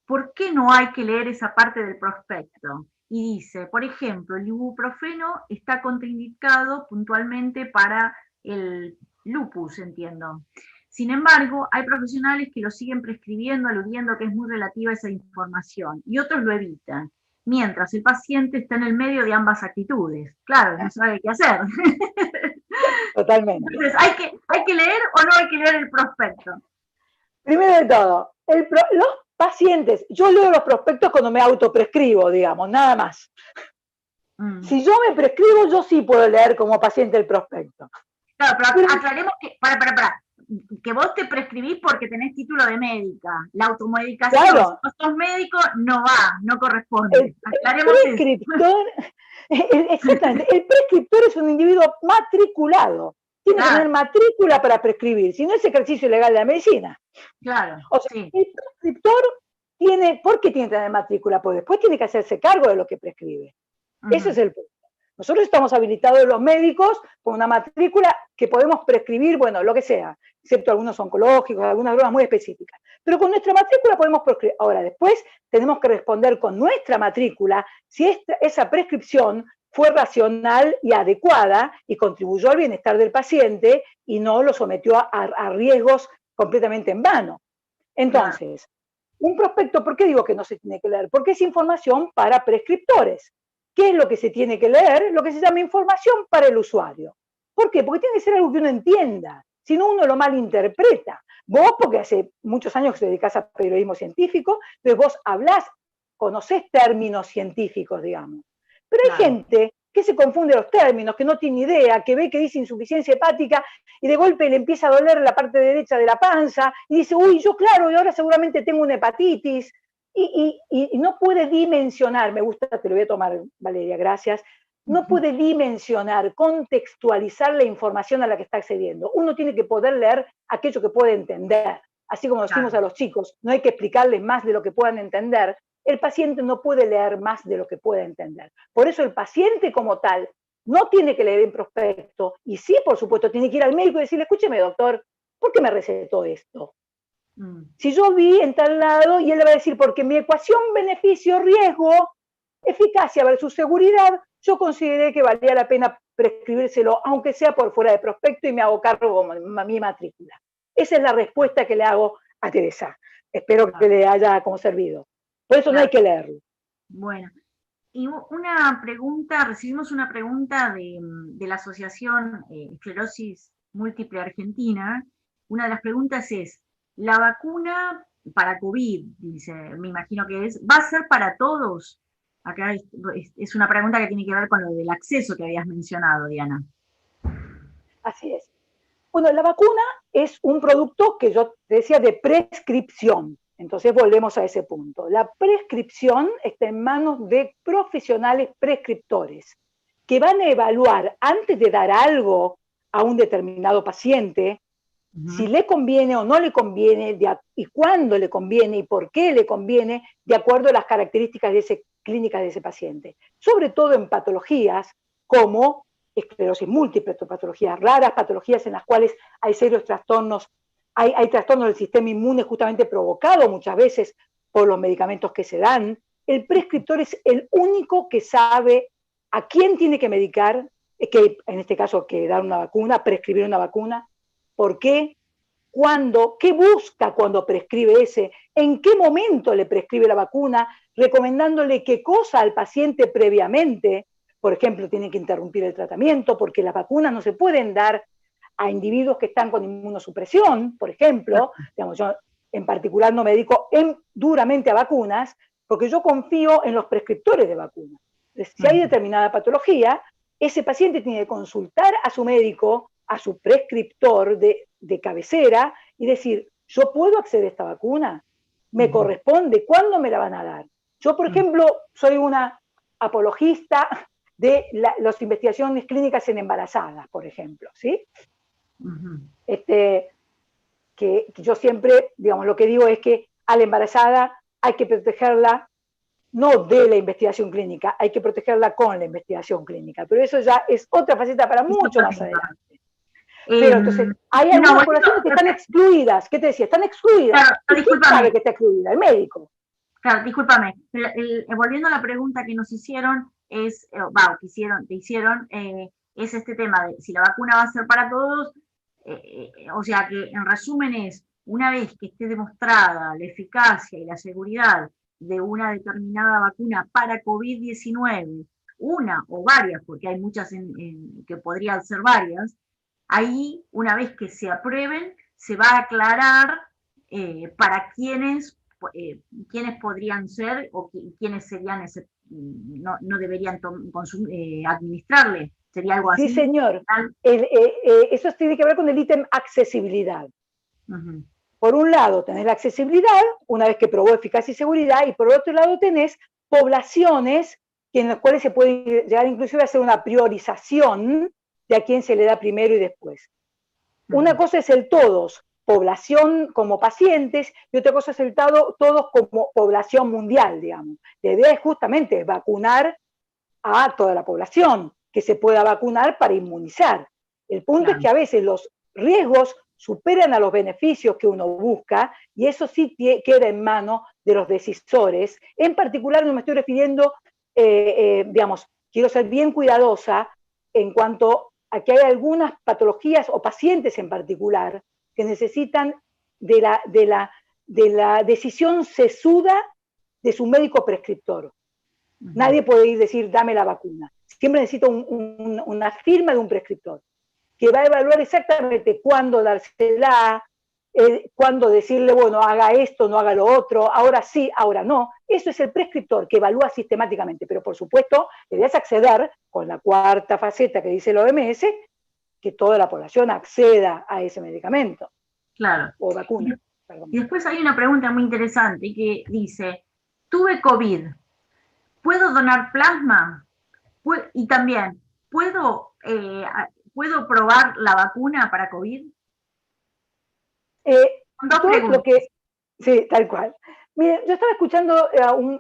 S1: ¿por qué no hay que leer esa parte del prospecto? Y dice, por ejemplo, el ibuprofeno está contraindicado puntualmente para el lupus, entiendo. Sin embargo, hay profesionales que lo siguen prescribiendo, aludiendo que es muy relativa esa información, y otros lo evitan, mientras el paciente está en el medio de ambas actitudes. Claro, no sabe qué hacer.
S2: Totalmente.
S1: Entonces, ¿hay que leer o no hay que leer el prospecto?
S2: Primero de todo, los pacientes, yo leo los prospectos cuando me autoprescribo, digamos, nada más. Si yo me prescribo, yo sí puedo leer como paciente el prospecto.
S1: Claro, pero aclaremos que, que vos te prescribís porque tenés título de médica. La automedicación,
S2: claro,
S1: si no sos médico, no va, no corresponde. Aclaremos
S2: prescriptor, exactamente, el prescriptor es un individuo matriculado. Tiene que tener matrícula para prescribir, si no es ejercicio ilegal de la medicina.
S1: Claro.
S2: O sea, sí. El prescriptor tiene, ¿por qué tiene que tener matrícula? Porque después tiene que hacerse cargo de lo que prescribe. Ese es el punto. Nosotros estamos habilitados los médicos con una matrícula que podemos prescribir, bueno, lo que sea, excepto algunos oncológicos, algunas drogas muy específicas. Pero con nuestra matrícula podemos prescribir. Ahora, después tenemos que responder con nuestra matrícula si esa prescripción fue racional y adecuada y contribuyó al bienestar del paciente y no lo sometió a riesgos completamente en vano. Entonces, un prospecto, ¿por qué digo que no se tiene que leer? Porque es información para prescriptores. ¿Qué es lo que se tiene que leer? Lo que se llama información para el usuario. ¿Por qué? Porque tiene que ser algo que uno entienda, si no uno lo malinterpreta. Vos, porque hace muchos años que te dedicás a periodismo científico, entonces vos hablás, conocés términos científicos, digamos. Pero hay gente que se confunde los términos, que no tiene idea, que ve que dice insuficiencia hepática y de golpe le empieza a doler la parte derecha de la panza y dice, uy, yo claro, y ahora seguramente tengo una hepatitis. Y no puede dimensionar, me gusta, te lo voy a tomar, Valeria, gracias, no puede dimensionar, contextualizar la información a la que está accediendo. Uno tiene que poder leer aquello que puede entender. Así como decimos a los chicos, no hay que explicarles más de lo que puedan entender, el paciente no puede leer más de lo que pueda entender. Por eso el paciente como tal no tiene que leer en prospecto, y sí, por supuesto, tiene que ir al médico y decirle, escúcheme, doctor, ¿por qué me recetó esto? Si yo vi en tal lado, y él le va a decir, porque mi ecuación beneficio-riesgo, eficacia versus seguridad, yo consideré que valía la pena prescribírselo, aunque sea por fuera de prospecto, y me hago cargo como mi matrícula. Esa es la respuesta que le hago a Teresa. Espero que le haya como servido. Por eso no hay que leerlo.
S1: Bueno, y una pregunta, recibimos una pregunta de la Asociación Esclerosis Múltiple Argentina. Una de las preguntas es, ¿la vacuna para COVID, dice, me imagino que va a ser para todos? Acá es una pregunta que tiene que ver con lo del acceso que habías mencionado, Diana.
S2: Así es. Bueno, la vacuna es un producto que yo te decía de prescripción. Entonces volvemos a ese punto. La prescripción está en manos de profesionales prescriptores que van a evaluar antes de dar algo a un determinado paciente, si le conviene o no le conviene, y cuándo le conviene y por qué le conviene, de acuerdo a las características clínicas de ese paciente. Sobre todo en patologías como esclerosis múltiple, patologías raras, patologías en las cuales hay serios trastornos, hay trastornos del sistema inmune justamente provocados muchas veces por los medicamentos que se dan. El prescriptor es el único que sabe a quién tiene que medicar, que en este caso que dar una vacuna, prescribir una vacuna, por qué, cuándo, qué busca cuando prescribe en qué momento le prescribe la vacuna, recomendándole qué cosa al paciente previamente. Por ejemplo, tienen que interrumpir el tratamiento porque las vacunas no se pueden dar a individuos que están con inmunosupresión, por ejemplo. Digamos, yo en particular no me dedico duramente a vacunas porque yo confío en los prescriptores de vacunas. Si hay determinada patología, ese paciente tiene que consultar a su médico, a su prescriptor de cabecera y decir, ¿yo puedo acceder a esta vacuna? ¿Me corresponde? ¿Cuándo me la van a dar? Yo, por ejemplo, soy una apologista de las investigaciones clínicas en embarazadas, por ejemplo, ¿sí? Que yo siempre, digamos, lo que digo es que a la embarazada hay que protegerla no de la investigación clínica, hay que protegerla con la investigación clínica, pero eso ya es otra faceta para mucho más adelante. Pero entonces, hay algunas poblaciones que están excluidas. ¿Qué te decía? Están excluidas.
S1: Claro,
S2: ¿Y quién sabe que está excluida? El médico.
S1: Claro, discúlpame. Volviendo a la pregunta que nos hicieron, te hicieron, es este tema de si la vacuna va a ser para todos. O sea que, en resumen, es una vez que esté demostrada la eficacia y la seguridad de una determinada vacuna para COVID-19, una o varias, porque hay muchas que podrían ser varias, ahí, una vez que se aprueben, se va a aclarar para quiénes podrían ser o quiénes serían no deberían administrarle. ¿Sería algo así?
S2: Sí, señor. Eso tiene que ver con el ítem accesibilidad. Uh-huh. Por un lado tenés la accesibilidad, una vez que probó eficacia y seguridad, y por otro lado tenés poblaciones en las cuales se puede llegar inclusive a hacer una priorización de a quién se le da primero y después. Uh-huh. Una cosa es el todos, población como pacientes, y otra cosa es el todos como población mundial, digamos. La idea es justamente vacunar a toda la población, que se pueda vacunar para inmunizar. El punto es que a veces los riesgos superan a los beneficios que uno busca, y eso sí queda en manos de los decisores. En particular, no me estoy refiriendo, digamos, quiero ser bien cuidadosa en cuanto a que hay algunas patologías o pacientes en particular que necesitan de la decisión sesuda de su médico prescriptor. Uh-huh. Nadie puede ir a decir, dame la vacuna. Siempre necesita una firma de un prescriptor que va a evaluar exactamente cuándo dársela, cuándo decirle, bueno, haga esto, no haga lo otro, ahora sí, ahora no. Eso es el prescriptor que evalúa sistemáticamente, pero por supuesto debes acceder con la cuarta faceta que dice el OMS, que toda la población acceda a ese medicamento.
S1: Claro.
S2: O vacuna.
S1: Y después hay una pregunta muy interesante que dice, tuve COVID, ¿puedo donar plasma? Y también, ¿puedo probar la vacuna para COVID?
S2: Sí, tal cual. Mire, yo estaba escuchando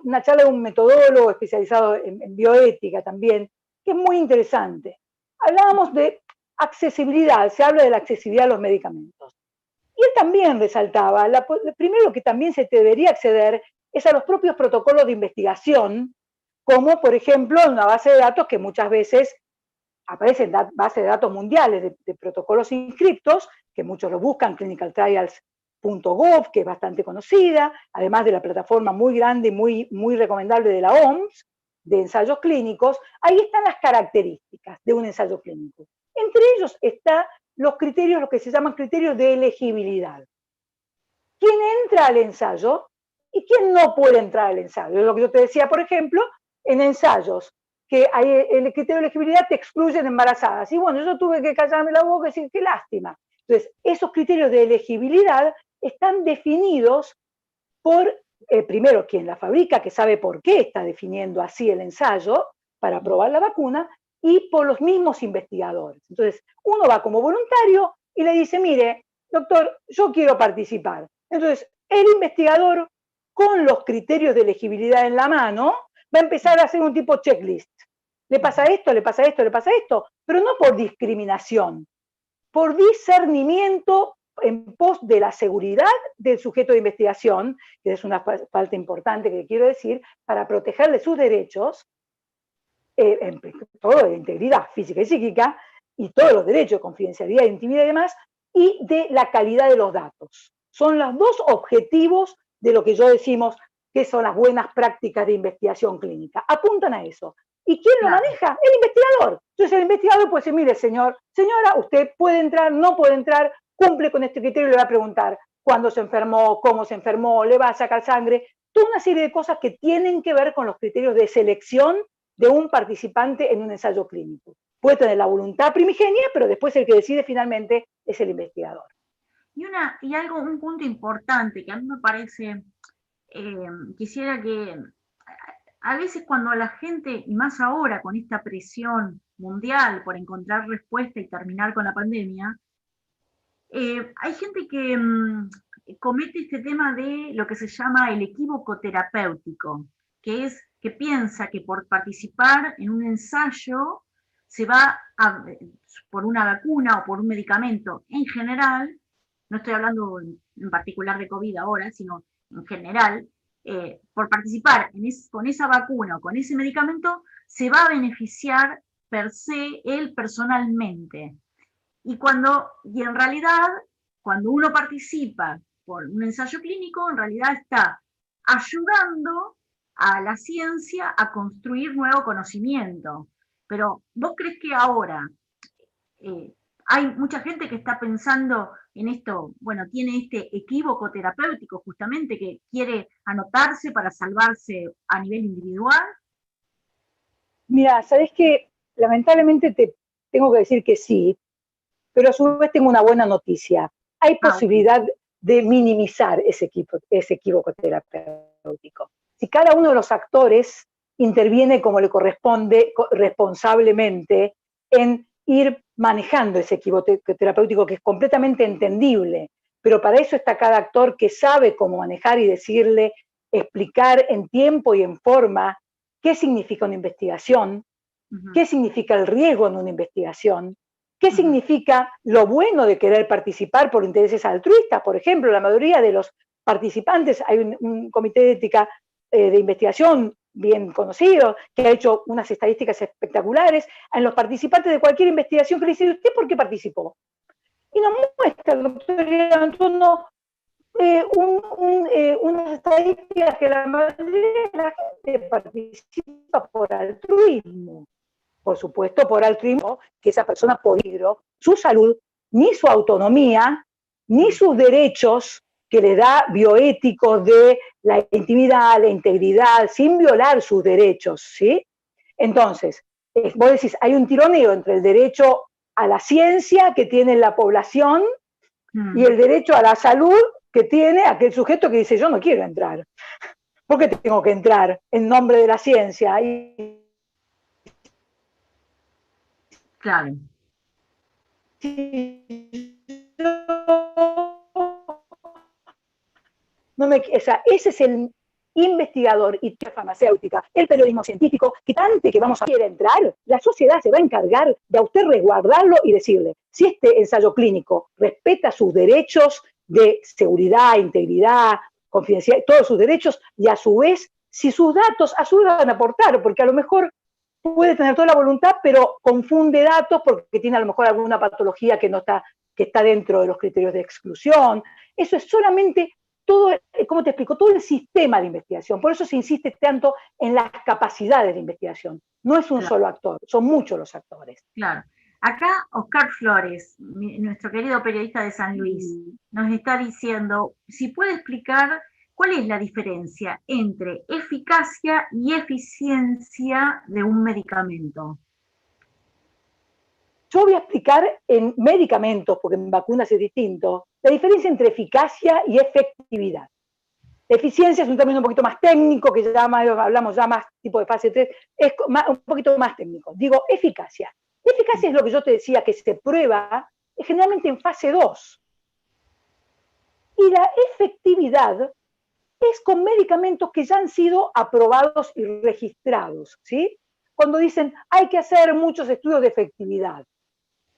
S2: una charla de un metodólogo especializado en bioética también, que es muy interesante. Hablábamos de accesibilidad, se habla de la accesibilidad a los medicamentos. Y él también resaltaba, primero que también se debería acceder es a los propios protocolos de investigación, como por ejemplo en una base de datos que muchas veces aparecen bases de datos mundiales de protocolos inscriptos, que muchos lo buscan, clinicaltrials.gov, que es bastante conocida, además de la plataforma muy grande y muy recomendable de la OMS, de ensayos clínicos. Ahí están las características de un ensayo clínico. Entre ellos están los criterios, lo que se llaman criterios de elegibilidad. ¿Quién entra al ensayo y quién no puede entrar al ensayo? Es lo que yo te decía, por ejemplo, en ensayos, que hay el criterio de elegibilidad te excluyen embarazadas. Y bueno, yo tuve que callarme la boca y decir, qué lástima. Entonces, esos criterios de elegibilidad están definidos por, primero, quien la fabrica, que sabe por qué está definiendo así el ensayo para probar la vacuna, y por los mismos investigadores. Entonces, uno va como voluntario y le dice, mire, doctor, yo quiero participar. Entonces, el investigador, con los criterios de elegibilidad en la mano, va a empezar a hacer un tipo checklist. Le pasa esto, le pasa esto, le pasa esto, pero no por discriminación, por discernimiento en pos de la seguridad del sujeto de investigación, que es una falta importante que quiero decir, para protegerle sus derechos, todo de integridad física y psíquica, y todos los derechos de confidencialidad, intimidad y demás, y de la calidad de los datos. Son los dos objetivos de lo que yo decimos que son las buenas prácticas de investigación clínica. Apuntan a eso. ¿Y quién lo maneja? El investigador. Entonces el investigador puede decir, mire, señora, usted puede entrar, no puede entrar, cumple con este criterio y le va a preguntar cuándo se enfermó, cómo se enfermó, le va a sacar sangre, toda una serie de cosas que tienen que ver con los criterios de selección de un participante en un ensayo clínico. Puede tener la voluntad primigenia, pero después el que decide finalmente es el investigador.
S1: Un punto importante que a mí me parece, quisiera que a veces cuando la gente, y más ahora con esta presión mundial por encontrar respuesta y terminar con la pandemia, hay gente que comete este tema de lo que se llama el equívoco terapéutico, que piensa que por participar en un ensayo se va por una vacuna o por un medicamento en general, no estoy hablando en particular de COVID ahora, sino en general, por participar con esa vacuna o con ese medicamento, se va a beneficiar per se él personalmente. Y en realidad, cuando uno participa por un ensayo clínico, en realidad está ayudando a la ciencia a construir nuevo conocimiento. Pero ¿vos crees que ahora hay mucha gente que está pensando en esto, bueno, tiene este equívoco terapéutico justamente que quiere anotarse para salvarse a nivel individual?
S2: Mira, sabes que lamentablemente te tengo que decir que sí, pero a su vez tengo una buena noticia. Hay posibilidad de minimizar ese equívoco terapéutico. Si cada uno de los actores interviene como le corresponde responsablemente en ir manejando ese equívoco terapéutico, que es completamente entendible, pero para eso está cada actor que sabe cómo manejar y decirle, explicar en tiempo y en forma qué significa una investigación, qué significa el riesgo en una investigación, qué significa lo bueno de querer participar por intereses altruistas. Por ejemplo, la mayoría de los participantes, hay un comité de ética de investigación bien conocido, que ha hecho unas estadísticas espectaculares en los participantes de cualquier investigación, que le dice, ¿usted por qué participó? Y nos muestra el doctor Antuno unas estadísticas que la mayoría de la gente participa por altruismo. Por supuesto, por altruismo, que esa persona peligro su salud, ni su autonomía, ni sus derechos que le da bioéticos de la intimidad, la integridad, sin violar sus derechos, ¿sí? Entonces, vos decís, hay un tironeo entre el derecho a la ciencia que tiene la población y el derecho a la salud que tiene aquel sujeto que dice, yo no quiero entrar. ¿Por qué tengo que entrar en nombre de la ciencia?
S1: Claro.
S2: Ese es el investigador y farmacéutica, el periodismo científico, que tanto que vamos a querer entrar, la sociedad se va a encargar de a usted resguardarlo y decirle, si este ensayo clínico respeta sus derechos de seguridad, integridad, confidencialidad, todos sus derechos, y a su vez, si sus datos a su vez van a aportar, porque a lo mejor puede tener toda la voluntad, pero confunde datos porque tiene a lo mejor alguna patología que no está, que está dentro de los criterios de exclusión. Eso es solamente todo, ¿cómo te explico? Todo el sistema de investigación. Por eso se insiste tanto en las capacidades de investigación. No es un solo actor, son muchos los actores.
S1: Claro. Acá Oscar Flores, nuestro querido periodista de San Luis, nos está diciendo si puede explicar cuál es la diferencia entre eficacia y eficiencia de un medicamento.
S2: Yo voy a explicar en medicamentos, porque en vacunas es distinto, la diferencia entre eficacia y efectividad. La eficiencia es un término un poquito más técnico, que ya hablamos ya más tipo de fase 3, es un poquito más técnico. Digo, eficacia. Eficacia es lo que yo te decía, que se prueba generalmente en fase 2. Y la efectividad es con medicamentos que ya han sido aprobados y registrados, ¿sí? Cuando dicen, hay que hacer muchos estudios de efectividad.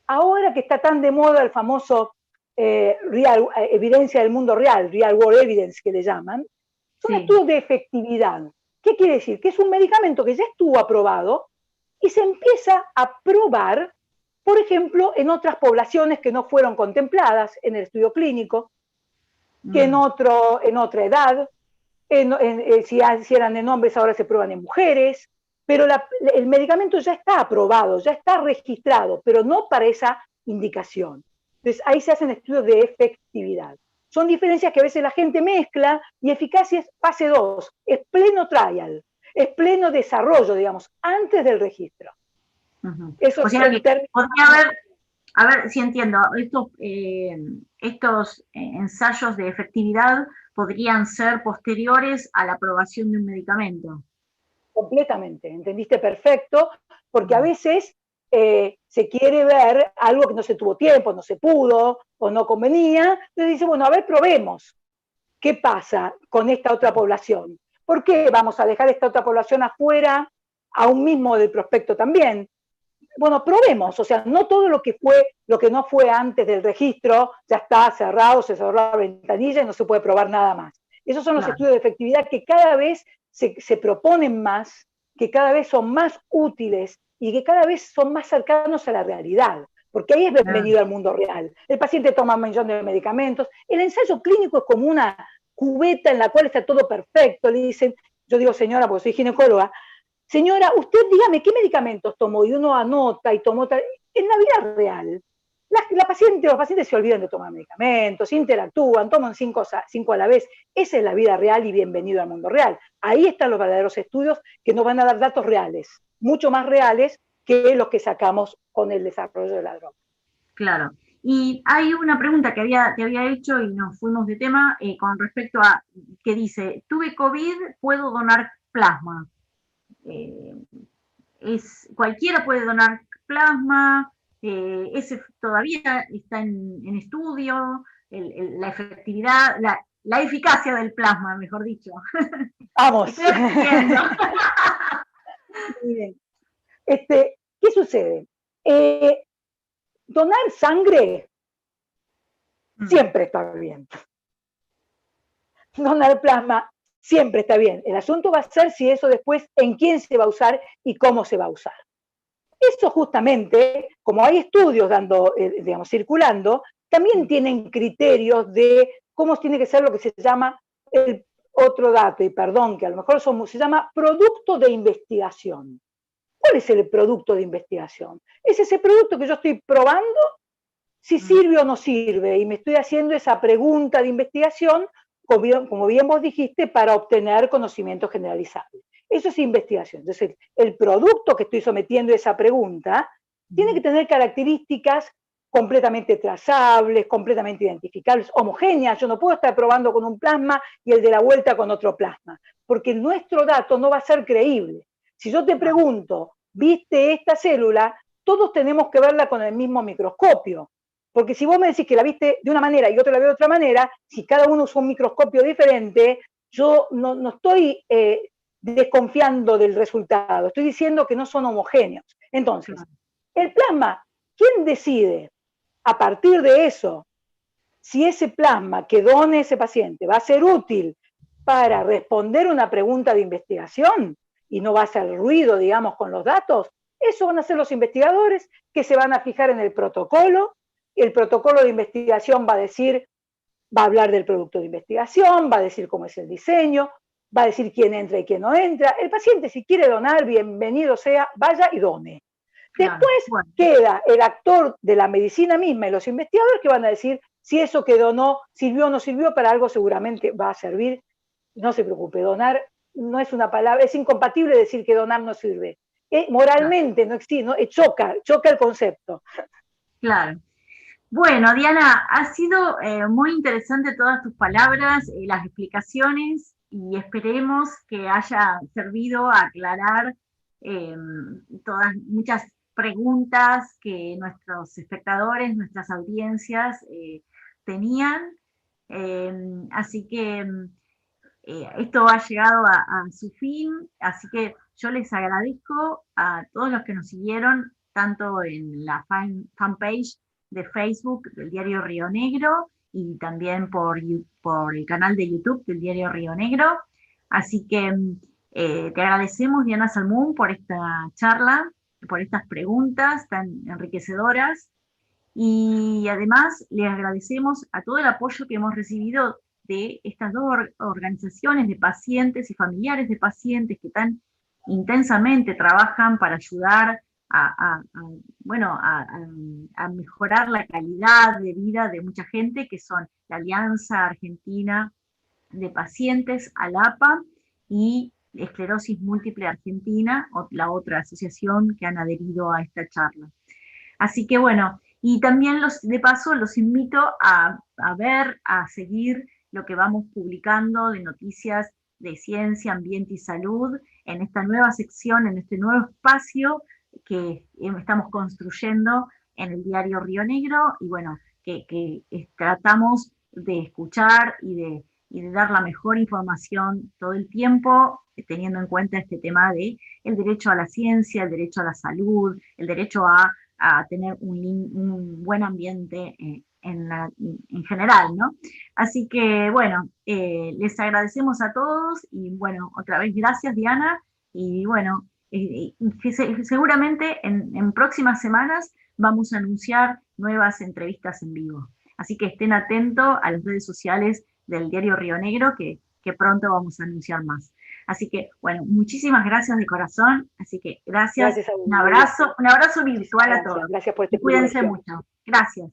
S2: Ahora que está tan de moda el famoso evidencia del mundo real, real world evidence que le llaman, son estudios de efectividad. ¿Qué quiere decir? Que es un medicamento que ya estuvo aprobado y se empieza a probar, por ejemplo, en otras poblaciones que no fueron contempladas en el estudio clínico, que en otra edad, si eran en hombres ahora se prueban en mujeres, pero el medicamento ya está aprobado, ya está registrado, pero no para esa indicación. Entonces ahí se hacen estudios de efectividad. Son diferencias que a veces la gente mezcla, y eficacia es fase 2, es pleno trial, es pleno desarrollo, digamos, antes del registro. Eso
S1: o sea que podría haber, a ver si entiendo, estos ensayos de efectividad podrían ser posteriores a la aprobación de un medicamento.
S2: Completamente, entendiste perfecto, porque a veces se quiere ver algo que no se tuvo tiempo, no se pudo o no convenía, entonces dice, bueno, a ver, probemos qué pasa con esta otra población. ¿Por qué vamos a dejar esta otra población afuera, aún mismo del prospecto también? Bueno, probemos, o sea, no todo lo que no fue antes del registro, ya está cerrado, se cerró la ventanilla y no se puede probar nada más. Esos son los estudios de efectividad que cada vez se proponen más, que cada vez son más útiles y que cada vez son más cercanos a la realidad, porque ahí es bienvenido al mundo real. El paciente toma 1 millón de medicamentos, el ensayo clínico es como una cubeta en la cual está todo perfecto, le dicen, yo digo señora porque soy ginecóloga, señora, usted dígame qué medicamentos tomó, y uno anota y tomó tal. En la vida real, los pacientes se olvidan de tomar medicamentos, interactúan, toman 5 a la vez. Esa es la vida real y bienvenido al mundo real. Ahí están los verdaderos estudios que nos van a dar datos reales, mucho más reales que los que sacamos con el desarrollo de la droga.
S1: Claro. Y hay una pregunta que había hecho y nos fuimos de tema con respecto a, que dice, tuve COVID, ¿puedo donar plasma? Cualquiera puede donar plasma, ese todavía está en estudio, la efectividad, la eficacia del plasma, mejor dicho.
S2: Vamos. Miren, ¿qué sucede? Donar sangre siempre está bien. Donar plasma siempre está bien. El asunto va a ser si eso después, en quién se va a usar y cómo se va a usar. Eso justamente, como hay estudios circulando, también tienen criterios de cómo tiene que ser lo que se llama el otro dato, y perdón, que a lo mejor se llama producto de investigación. ¿Cuál es el producto de investigación? Es ese producto que yo estoy probando si sirve o no sirve, y me estoy haciendo esa pregunta de investigación, como bien vos dijiste, para obtener conocimiento generalizado. Eso es investigación. Entonces, el producto que estoy sometiendo a esa pregunta tiene que tener características completamente trazables, completamente identificables, homogéneas. Yo no puedo estar probando con un plasma y el de la vuelta con otro plasma, porque nuestro dato no va a ser creíble. Si yo te pregunto, ¿viste esta célula? Todos tenemos que verla con el mismo microscopio. Porque si vos me decís que la viste de una manera y otro la ve de otra manera, si cada uno usa un microscopio diferente, yo no estoy desconfiando del resultado, estoy diciendo que no son homogéneos. Entonces, el plasma, ¿quién decide a partir de eso si ese plasma que done ese paciente va a ser útil para responder una pregunta de investigación y no va a hacer ruido, digamos, con los datos? Eso van a ser los investigadores que se van a fijar en el protocolo. El protocolo de investigación va a hablar del producto de investigación, va a decir cómo es el diseño, va a decir quién entra y quién no entra. El paciente, si quiere donar, bienvenido sea, vaya y done. Después queda el actor de la medicina misma y los investigadores que van a decir si eso que donó sirvió o no sirvió, para algo seguramente va a servir. No se preocupe, donar no es una palabra, es incompatible decir que donar no sirve. Moralmente no existe, choca el concepto.
S1: Claro. Bueno, Diana, ha sido muy interesante todas tus palabras, las explicaciones, y esperemos que haya servido a aclarar muchas preguntas que nuestros espectadores, nuestras audiencias tenían. Así que esto ha llegado a su fin, así que yo les agradezco a todos los que nos siguieron, tanto en la fanpage de Facebook del Diario Río Negro y también por el canal de YouTube del Diario Río Negro. Así que te agradecemos, Diana Salmón, por esta charla, por estas preguntas tan enriquecedoras, y además les agradecemos a todo el apoyo que hemos recibido de estas dos organizaciones de pacientes y familiares de pacientes que tan intensamente trabajan para ayudar a mejorar la calidad de vida de mucha gente, que son la Alianza Argentina de Pacientes, ALAPA, y Esclerosis Múltiple Argentina, la otra asociación que han adherido a esta charla. Así que bueno, y también de paso los invito a ver, a seguir lo que vamos publicando de noticias de ciencia, ambiente y salud en esta nueva sección, en este nuevo espacio que estamos construyendo en el Diario Río Negro, y bueno, que tratamos de escuchar y y de dar la mejor información todo el tiempo, teniendo en cuenta este tema de el derecho a la ciencia, el derecho a la salud, el derecho a tener un buen ambiente en general, ¿no? Así que, bueno, les agradecemos a todos y, bueno, otra vez gracias, Diana, y bueno, seguramente en próximas semanas vamos a anunciar nuevas entrevistas en vivo. Así que estén atentos a las redes sociales del diario Río Negro, que pronto vamos a anunciar más. Así que, bueno, muchísimas gracias de corazón. Así que gracias,
S2: Gracias a
S1: un abrazo virtual a
S2: Gracias,
S1: todos.
S2: gracias por este
S1: Y cuídense
S2: privilegio.
S1: mucho. Gracias.